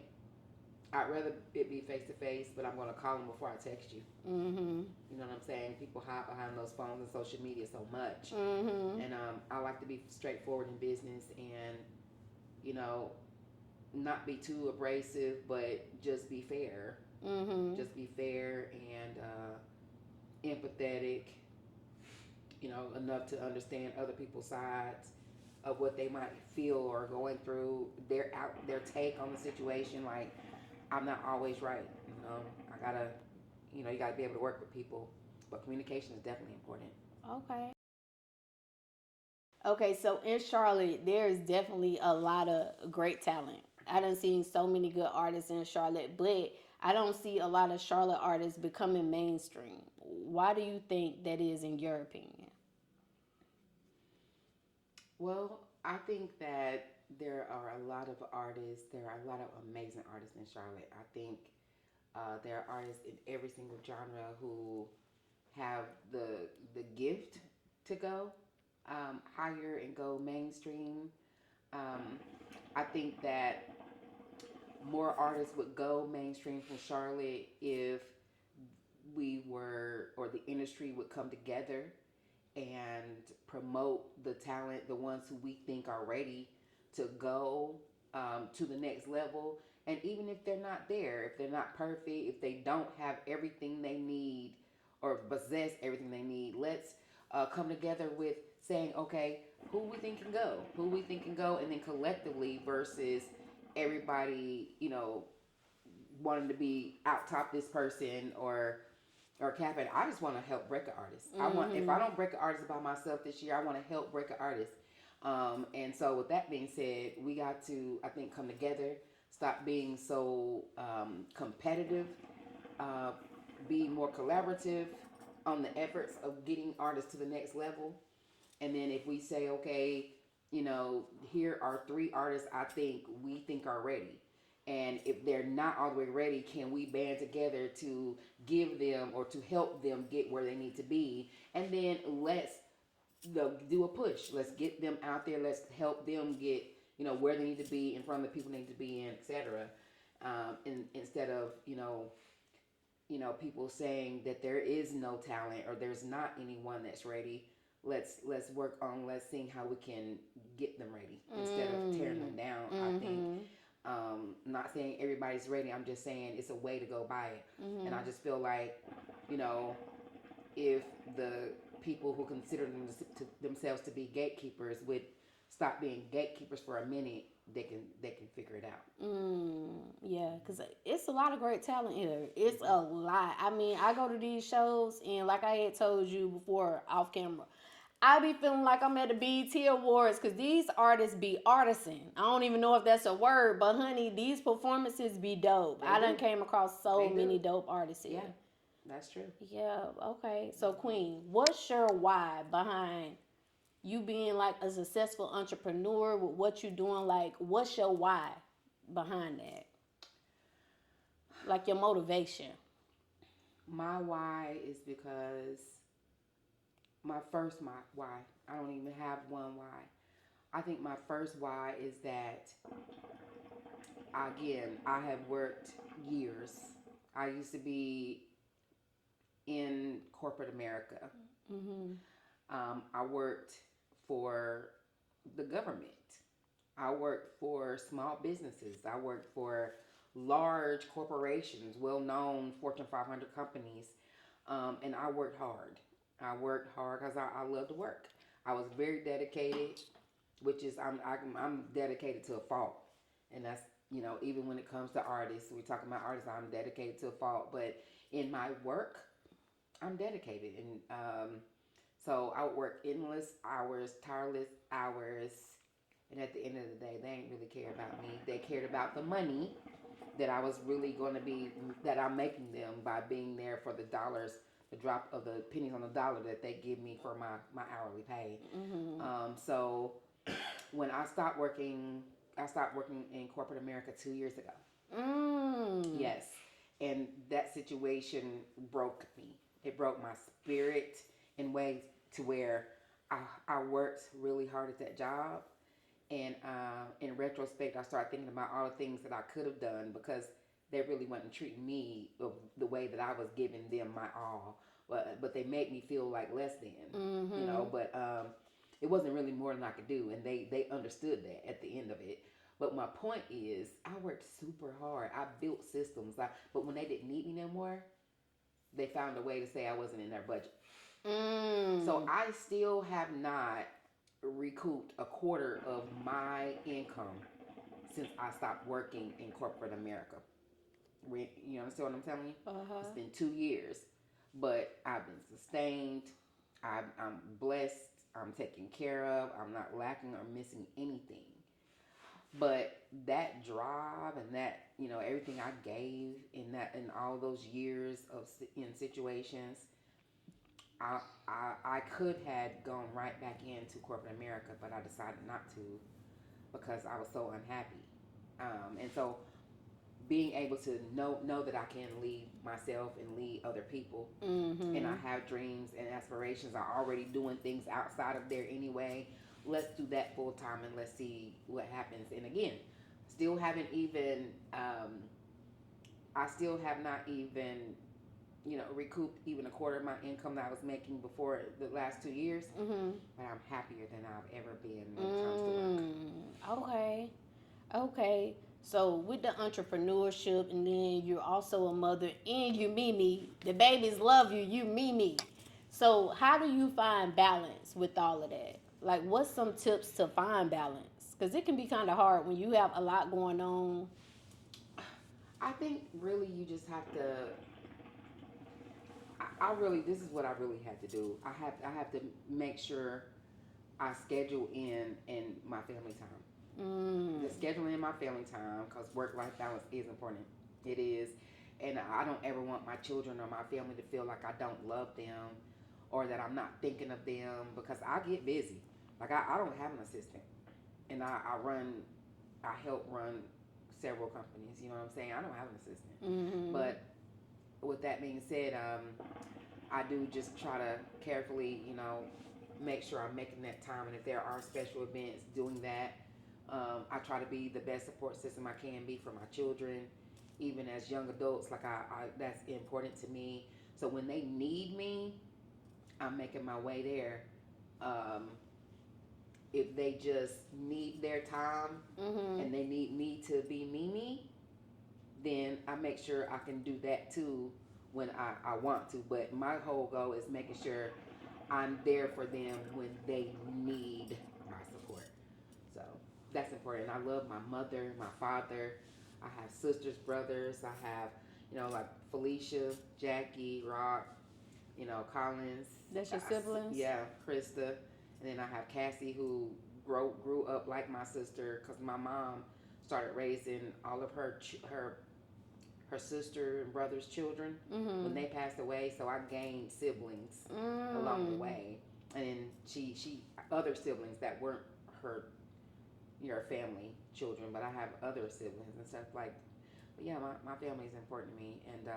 S2: I'd rather it be face to face, but I'm going to call them before I text you. You know what I'm saying? People hide behind those phones and social media so much. And I like to be straightforward in business, and not be too abrasive, but just be fair.
S1: Mhm.
S2: Just be fair and empathetic. Enough to understand other people's sides of what they might feel or going through. Their take on the situation. Like, I'm not always right. I gotta, you gotta be able to work with people, but communication is definitely important.
S1: Okay. Okay, so in Charlotte, there's definitely a lot of great talent. I done seen so many good artists in Charlotte, but I don't see a lot of Charlotte artists becoming mainstream. Why do you think that is, in your opinion?
S2: Well, I think that there are a lot of artists. There are a lot of amazing artists in Charlotte. I think there are artists in every single genre who have the gift to go higher and go mainstream. Um, I think that more artists would go mainstream from Charlotte if we were, or the industry would come together and promote the talent, the ones who we think are ready to go to the next level. And even if they're not there, if they're not perfect, if they don't have everything they need or possess everything they need, let's come together with saying, okay, who we think can go, and then collectively versus everybody, wanting to be out top this person or capping. I just want to help record artists. I want, if I
S1: Mhm.
S2: don't break an artist by myself this year, I want to help record artists. And so with that being said, we got to, I think, come together, stop being so competitive, uh, be more collaborative on the efforts of getting artists to the next level. And then if we say, okay, here are three artists we think are ready. And if they're not all the way ready, can we band together to give them or to help them get where they need to be? And then let's do a push. Let's get them out there. Let's help them get where they need to be in front of the people they need to be in, etc. Instead of people saying that there is no talent or there's not anyone that's ready. Let's work on, let's see how we can get them ready instead of tearing them down. I think
S1: Mhm.
S2: not saying everybody's ready. I'm just saying it's a way to go by it. And I
S1: Mhm.
S2: just feel like, you know, if the people who consider themselves to be gatekeepers would stop being gatekeepers for a minute, they can figure it out.
S1: Yeah, because it's a lot of great talent here. It's a lot. I mean, I go to these shows, and like I had told you before off camera, I be feeling like I'm at the BET Awards because these artists be artisan. I don't even know if that's a word, but honey, these performances be dope.
S2: They
S1: I done
S2: do.
S1: came across so
S2: They
S1: many
S2: do.
S1: dope artists here.
S2: Yeah, that's true.
S1: Yeah, okay. So, Queen, what's your why behind you being like a successful entrepreneur with what you're doing? Like, what's your why behind that? Like your motivation.
S2: My why is because my why. I don't even have one why. I think my first why is that, again, I have worked years. I used to be in corporate America.
S1: Mhm.
S2: I worked for the government. I worked for small businesses. I worked for large corporations, well known Fortune 500 companies. And I worked hard. I worked hard because I love to work. I was very dedicated, which is, I'm dedicated to a fault. And that's, even when it comes to artists, we're talking about artists, I'm dedicated to a fault. But in my work, I'm dedicated. And so I would work endless hours, tireless hours. And at the end of the day, they ain't really care about me. They cared about the money that I was really going to be, that I'm making them by being there for the dollars, the drop of the pennies on the dollar that they give me for my hourly pay.
S1: Mhm.
S2: So when I stopped working in corporate America 2 years ago.
S1: Mm.
S2: Yes. And that situation broke me. It broke my spirit in ways to where I worked really hard at that job. And in retrospect, I started thinking about all the things that I could have done because they really wasn't treating me the way that I was giving them my all. But they made me feel like less than.
S1: Mhm.
S2: But it wasn't really more than I could do. And they understood that at the end of it. But my point is, I worked super hard. I built systems. But when they didn't need me no more, they found a way to say I wasn't in their budget. So I still have not recouped a quarter of my income since I stopped working in corporate America. You understand what I'm telling you? It's been 2 years, but I've been sustained. I'm blessed. I'm taken care of. I'm not lacking or missing anything. But that drive and that, everything I gave in all those years of in situations, I could have gone right back into corporate America, but I decided not to because I was so unhappy. And so being able to know that I can lead myself and lead other people, and I have dreams and aspirations. I'm already doing things outside of there anyway. Let's do that full time and let's see what happens. And again, still haven't even. I still have not even recouped even a quarter of my income that I was making before the last 2 years. But I'm happier than I've ever been when it comes to work.
S1: Okay. So with the entrepreneurship, and then you're also a mother, and you Mimi. The babies love you. You Mimi. So how do you find balance with all of that? Like, what's some tips to find balance? Because it can be kind of hard when you have a lot going on.
S2: I think really you just have to. I really, this is what I really had to do. I have to make sure I schedule in my family time. The scheduling in my family time, because work-life balance is important. It is. And I don't ever want my children or my family to feel like I don't love them or that I'm not thinking of them, because I get busy. Like, I don't have an assistant. And I help run several companies. You know what I'm saying? I don't have an assistant. But with that being said, I do just try to carefully, make sure I'm making that time. And if there are special events, doing that. I try to be the best support system I can be for my children, even as young adults. Like that's important to me. So when they need me, I'm making my way there. If they just need their time and they need me to be Mimi, then I make sure I can do that too when I want to. But my whole goal is making sure I'm there for them when they need my support. So that's important. I love my mother, my father. I have sisters, brothers. I have, like Felicia, Jackie, Rock, Collins.
S1: That's your siblings?
S2: Yeah, Krista. And then I have Cassie, who grew up like my sister, because my mom started raising all of her sister and brother's children when they passed away. So I gained siblings along the way, and then she other siblings that weren't her family children, but I have other siblings and stuff like. But yeah, my family is important to me, and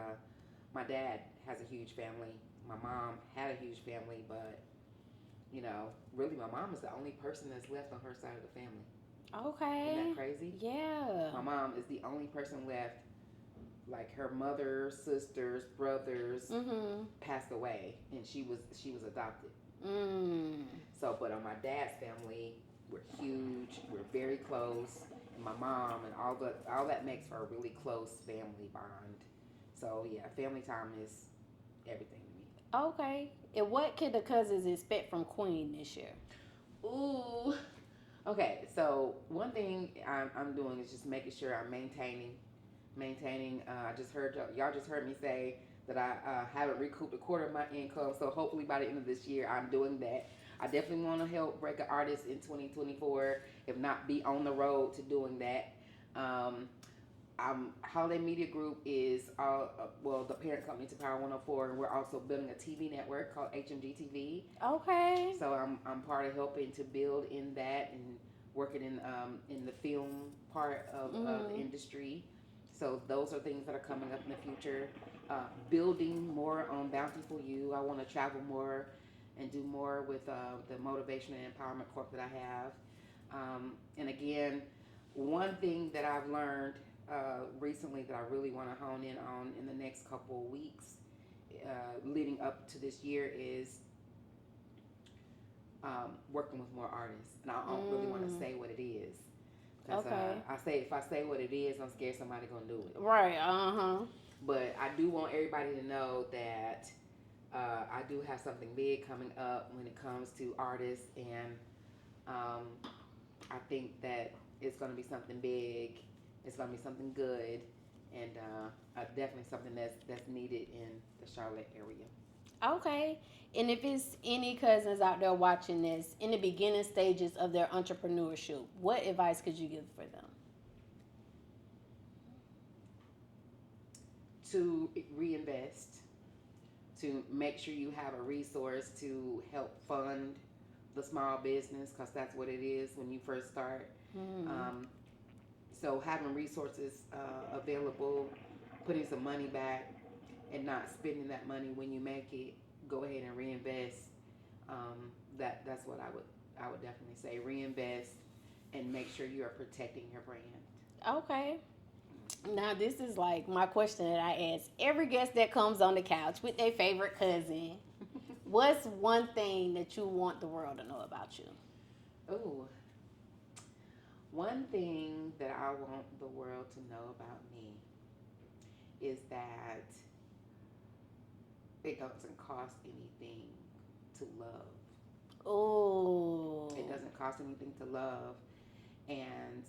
S2: my dad has a huge family. My mom had a huge family, but really my mom is the only person that's left on her side of the family.
S1: Okay.
S2: Isn't that crazy?
S1: Yeah.
S2: My mom is the only person left. Like, her mother, sisters, brothers passed away, and she was adopted. So, but on my dad's family, we're huge. We're very close, and my mom and all that makes for a really close family bond. So yeah, family time is everything to me.
S1: Okay. And what can the cousins expect from Queen this year?
S2: Ooh. Okay, so one thing I'm doing is just making sure I'm maintaining. I just heard y'all just heard me say that I haven't recouped a quarter of my income. So hopefully by the end of this year, I'm doing that. I definitely want to help break an artist in 2024, if not be on the road to doing that. Holiday Media Group is the parent company to Power 104, and we're also building a TV network called HMG TV.
S1: Okay.
S2: So I'm part of helping to build in that and working in the film part of the industry. So those are things that are coming up in the future. Building more on Bountiful You. I want to travel more and do more with the motivation and empowerment corp that I have. And again, one thing that I've learned recently that I really want to hone in on in the next couple of weeks leading up to this year is working with more artists. And I don't really want to say what it is, Cause
S1: Okay.
S2: if I say what it is, I'm scared somebody gonna do it.
S1: Right.
S2: But I do want everybody to know that I do have something big coming up when it comes to artists, and I think that it's gonna be something big. It's gonna be something good, and definitely something that's needed in the Charlotte area.
S1: Okay. And if it's any cousins out there watching this in the beginning stages of their entrepreneurship, what advice could you give for them?
S2: To reinvest, to make sure you have a resource to help fund the small business, because that's what it is when you first start. So having resources available, putting some money back, and not spending that money when you make it. Go ahead and reinvest. That's what I would definitely say. Reinvest and make sure you are protecting your brand.
S1: Okay. Now this is like my question that I ask every guest that comes on the couch with their favorite cousin. What's one thing that you want the world to know about you?
S2: Oh, one thing that I want the world to know about me is that it doesn't cost anything to love.
S1: Oh.
S2: It doesn't cost anything to love. And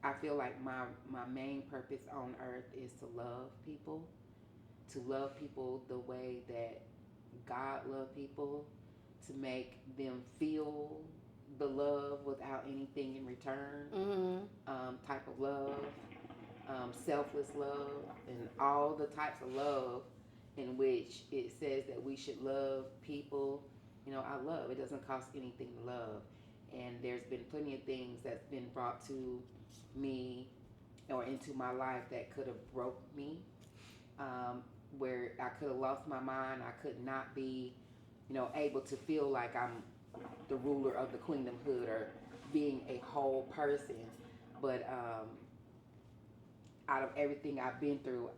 S2: I feel like my main purpose on earth is to love people the way that God loved people, to make them feel the love without anything in return, type of love, selfless love, and all the types of love in which it says that we should love people. I love. It doesn't cost anything to love. And there's been plenty of things that's been brought to me or into my life that could have broke me, where I could have lost my mind. I could not be, able to feel like I'm the ruler of the queendomhood or being a whole person. But out of everything I've been through,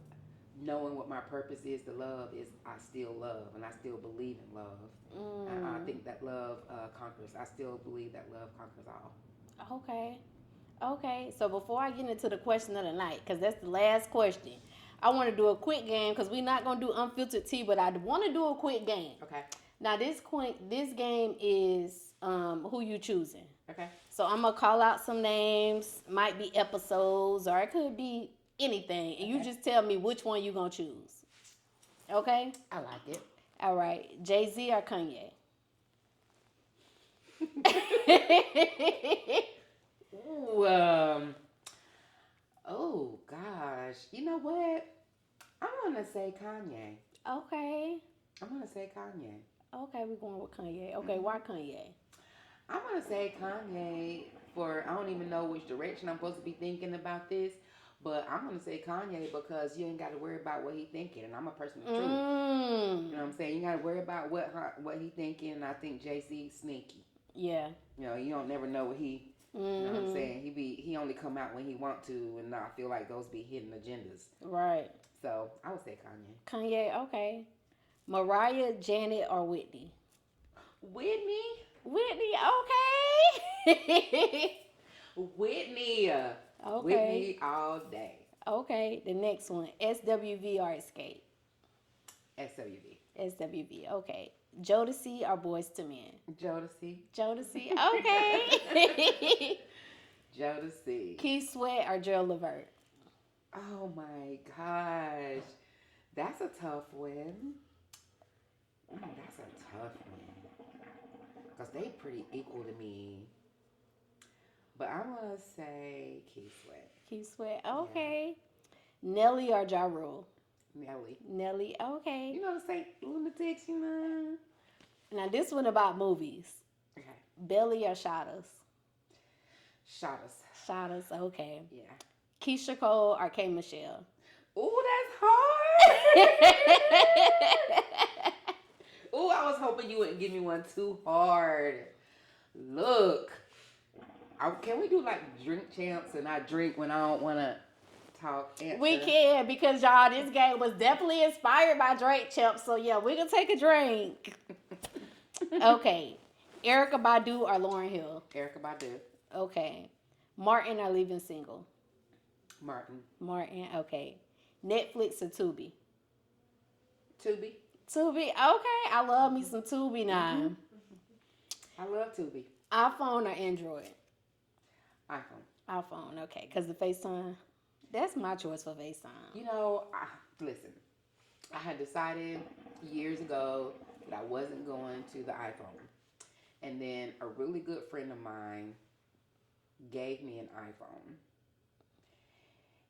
S2: knowing what my purpose is to love is I still love, and I still believe in love. And I think that love conquers. I still believe that love conquers all.
S1: Okay. So before I get into the question of the night, because that's the last question, I want to do a quick game because we're not going to do unfiltered tea, but I want to do a quick game.
S2: Okay.
S1: Now, this game is who you choosing.
S2: Okay.
S1: So I'm going to call out some names, might be episodes, or it could be anything. And you just tell me which one you going to choose. Okay?
S2: I like it.
S1: All right. Jay-Z or Kanye?
S2: Ooh, oh, gosh. You know what? I'm going to say Kanye.
S1: Okay.
S2: I'm going to say Kanye.
S1: Okay, we're going with Kanye. Okay, why Kanye?
S2: I'm going to say Kanye for, I don't even know which direction I'm supposed to be thinking about this, but I'm going to say Kanye because you ain't got to worry about what he thinking, and I'm a person of truth. You know what I'm saying? You got to worry about what he thinking, and I think Jay-Z sneaky.
S1: Yeah.
S2: You don't never know what he, you know what I'm saying? He only come out when he want to, and I feel like those be hidden agendas.
S1: Right.
S2: So, I would say Kanye.
S1: Kanye, okay. Mariah, Janet, or Whitney?
S2: Whitney,
S1: okay.
S2: Whitney.
S1: Okay.
S2: Whitney all day.
S1: Okay, the next one. SWV or Escape?
S2: SWV.
S1: SWV, okay. Jodeci or Boyz II Men?
S2: Jodeci.
S1: Okay.
S2: Jodeci.
S1: Keith Sweat or Gerald Levert?
S2: Oh my gosh. That's a tough one. That's a tough one. Because they pretty equal to me. But I'm going to say Keith Sweat.
S1: Keith Sweat, okay. Yeah. Nelly or Ja Rule?
S2: Nelly,
S1: okay.
S2: You know the St. Lunatics, you know?
S1: Now this one about movies.
S2: Okay.
S1: Belly or Shotters?
S2: Shotters,
S1: okay.
S2: Yeah.
S1: Keisha Cole or K. Michelle?
S2: Ooh, that's hard. Ooh, I was hoping you wouldn't give me one too hard. Look. Can we do like drink champs and I drink when I don't want to talk? Answer?
S1: We can, because y'all, this game was definitely inspired by drink champs. So yeah, we're going to take a drink. Okay. Erykah Badu or Lauryn Hill?
S2: Erykah Badu.
S1: Okay. Martin or Leaving Single?
S2: Martin.
S1: Martin, okay. Netflix or Tubi?
S2: Tubi.
S1: Tubi, okay. I love me some Tubi now.
S2: I love Tubi.
S1: iPhone or Android?
S2: iPhone.
S1: iPhone, okay. Because the FaceTime, that's my choice for FaceTime.
S2: You know, listen, I had decided years ago that I wasn't going to the iPhone. And then a really good friend of mine gave me an iPhone.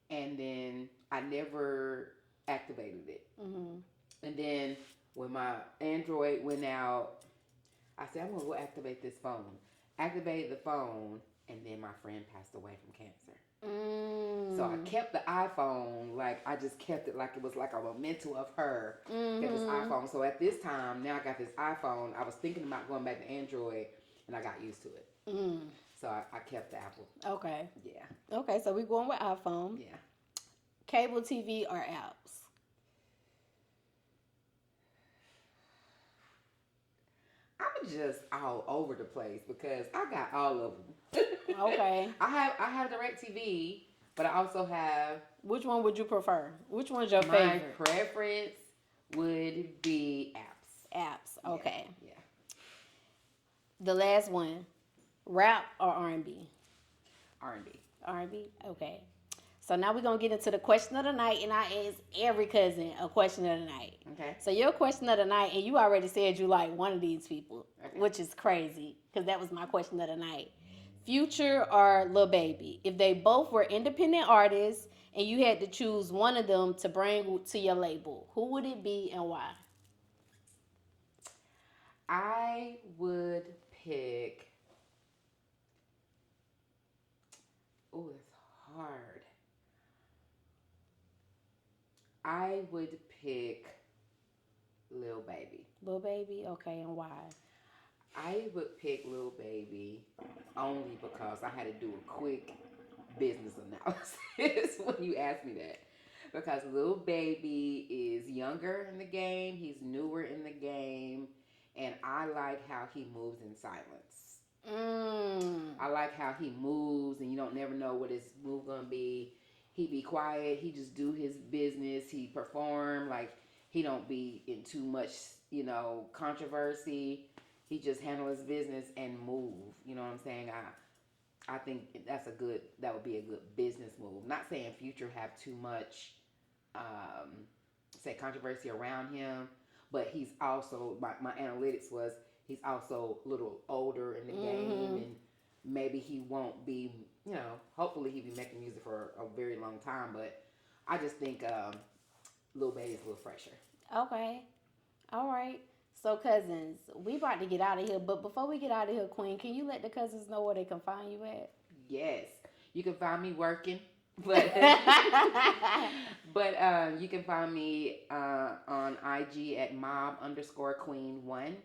S2: And then I never activated it. And then when my Android went out, I said, I'm going to go activate this phone. Activated the phone, and then my friend passed away from cancer. So I kept the iPhone, like I just kept it like it was like a memento of her. Kept this iPhone. So at this time, now I got this iPhone. I was thinking about going back to Android, and I got used to it. So I kept the Apple.
S1: Okay.
S2: Yeah.
S1: Okay, so we're going with iPhone.
S2: Yeah.
S1: Cable TV or apps?
S2: I'm just all over the place because I got all of them.
S1: Okay.
S2: I have DirecTV, but I also have.
S1: Which one would you prefer? Which one's your
S2: My
S1: favorite?
S2: preference would be apps.
S1: Apps. Okay.
S2: Yeah.
S1: The last one, rap or R&B?
S2: R&B.
S1: R&B. Okay. So now we're gonna get into the question of the night, and I ask every cousin a question of the night.
S2: Okay.
S1: So your question of the night, and you already said you like one of these people,
S2: Okay.
S1: which is crazy because that was my question of the night. Future or Lil Baby? If they both were independent artists and you had to choose one of them to bring to your label, who would it be and why?
S2: I would pick. Oh, that's hard. I would pick Lil Baby.
S1: Lil Baby, okay, and why?
S2: I would pick Lil Baby only because I had to do a quick business analysis when you asked me that. Because Lil Baby is younger in the game, he's newer in the game, and I like how he moves in silence. I like how he moves, and you don't never know what his move gonna be. He be quiet. He just do his business. He perform like he don't be in too much, controversy. He just handle his business and move. You know what I'm saying? I think that would be a good business move. Not saying Future have too much, say controversy around him, but he's also my analytics was he's also a little older in the game, and maybe he won't be. Hopefully he'll be making music for a very long time, but I just think Lil Baby's a little fresher.
S1: Okay. All right. So, cousins, we about to get out of here, but before we get out of here, Queen, can you let the cousins know where they can find you at?
S2: Yes. You can find me working, but you can find me on IG at mob_queen1.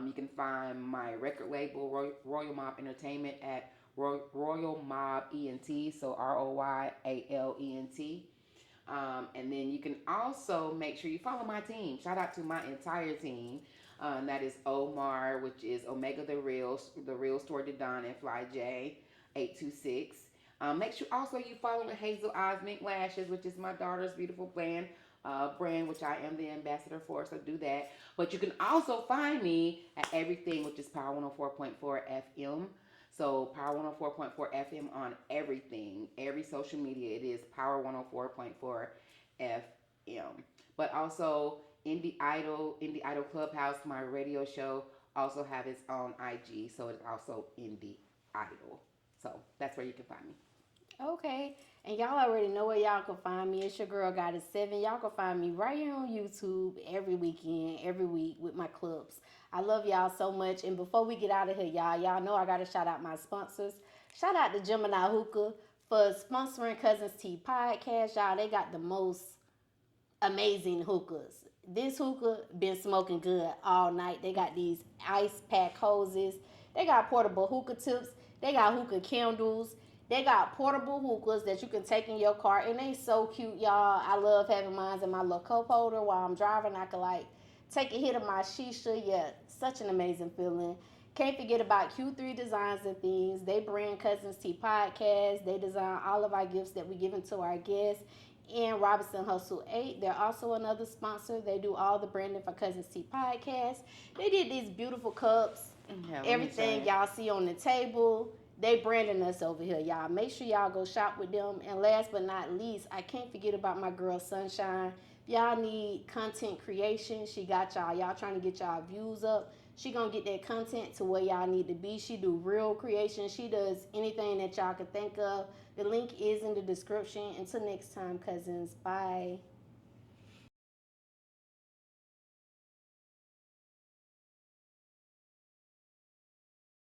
S2: You can find my record label, Royal Mob Entertainment, at Royal Mob ENT, so ROYALENT. And then you can also make sure you follow my team. Shout out to my entire team. That is Omar, which is Omega the Real Store to Don, and Fly J 826. Make sure also you follow the Hazel Eyes Mink Lashes, which is my daughter's beautiful brand, which I am the ambassador for, so do that. But you can also find me at everything, which is Power 104.4 FM. So Power 104.4 FM on everything, every social media. It is Power 104.4 FM. But also Indie Idol Clubhouse, my radio show, also have its own IG. So it's also Indie Idol. So that's where you can find me.
S1: Okay. And y'all already know where y'all can find me. It's your girl Goddess 7. Y'all can find me right here on YouTube every weekend, every week with my clips. I love y'all so much. And before we get out of here, y'all know I got to shout out my sponsors. Shout out to Geminiih Hookah for sponsoring Cuzn Tea Podcast. Y'all, they got the most amazing hookahs. This hookah been smoking good all night. They got these ice pack hoses. They got portable hookah tips. They got hookah candles. They got portable hookahs that you can take in your car, and they so cute, y'all. I love having mine in my little cup holder while I'm driving. I can take a hit of my shisha. Yeah, such an amazing feeling. Can't forget about Q3 Designs and Things. They brand Cousins Tea Podcast. They design all of our gifts that we give to our guests. And Robinson Hustle 8. They're also another sponsor. They do all the branding for Cousins Tea Podcast. They did these beautiful cups.
S2: Yeah,
S1: Everything y'all see on the table. They branding us over here, y'all. Make sure y'all go shop with them. And last but not least, I can't forget about my girl Sunshine. If y'all need content creation, she got y'all. Y'all trying to get y'all views up. She gonna get that content to where y'all need to be. She do real creation. She does anything that y'all can think of. The link is in the description. Until next time, cousins. Bye.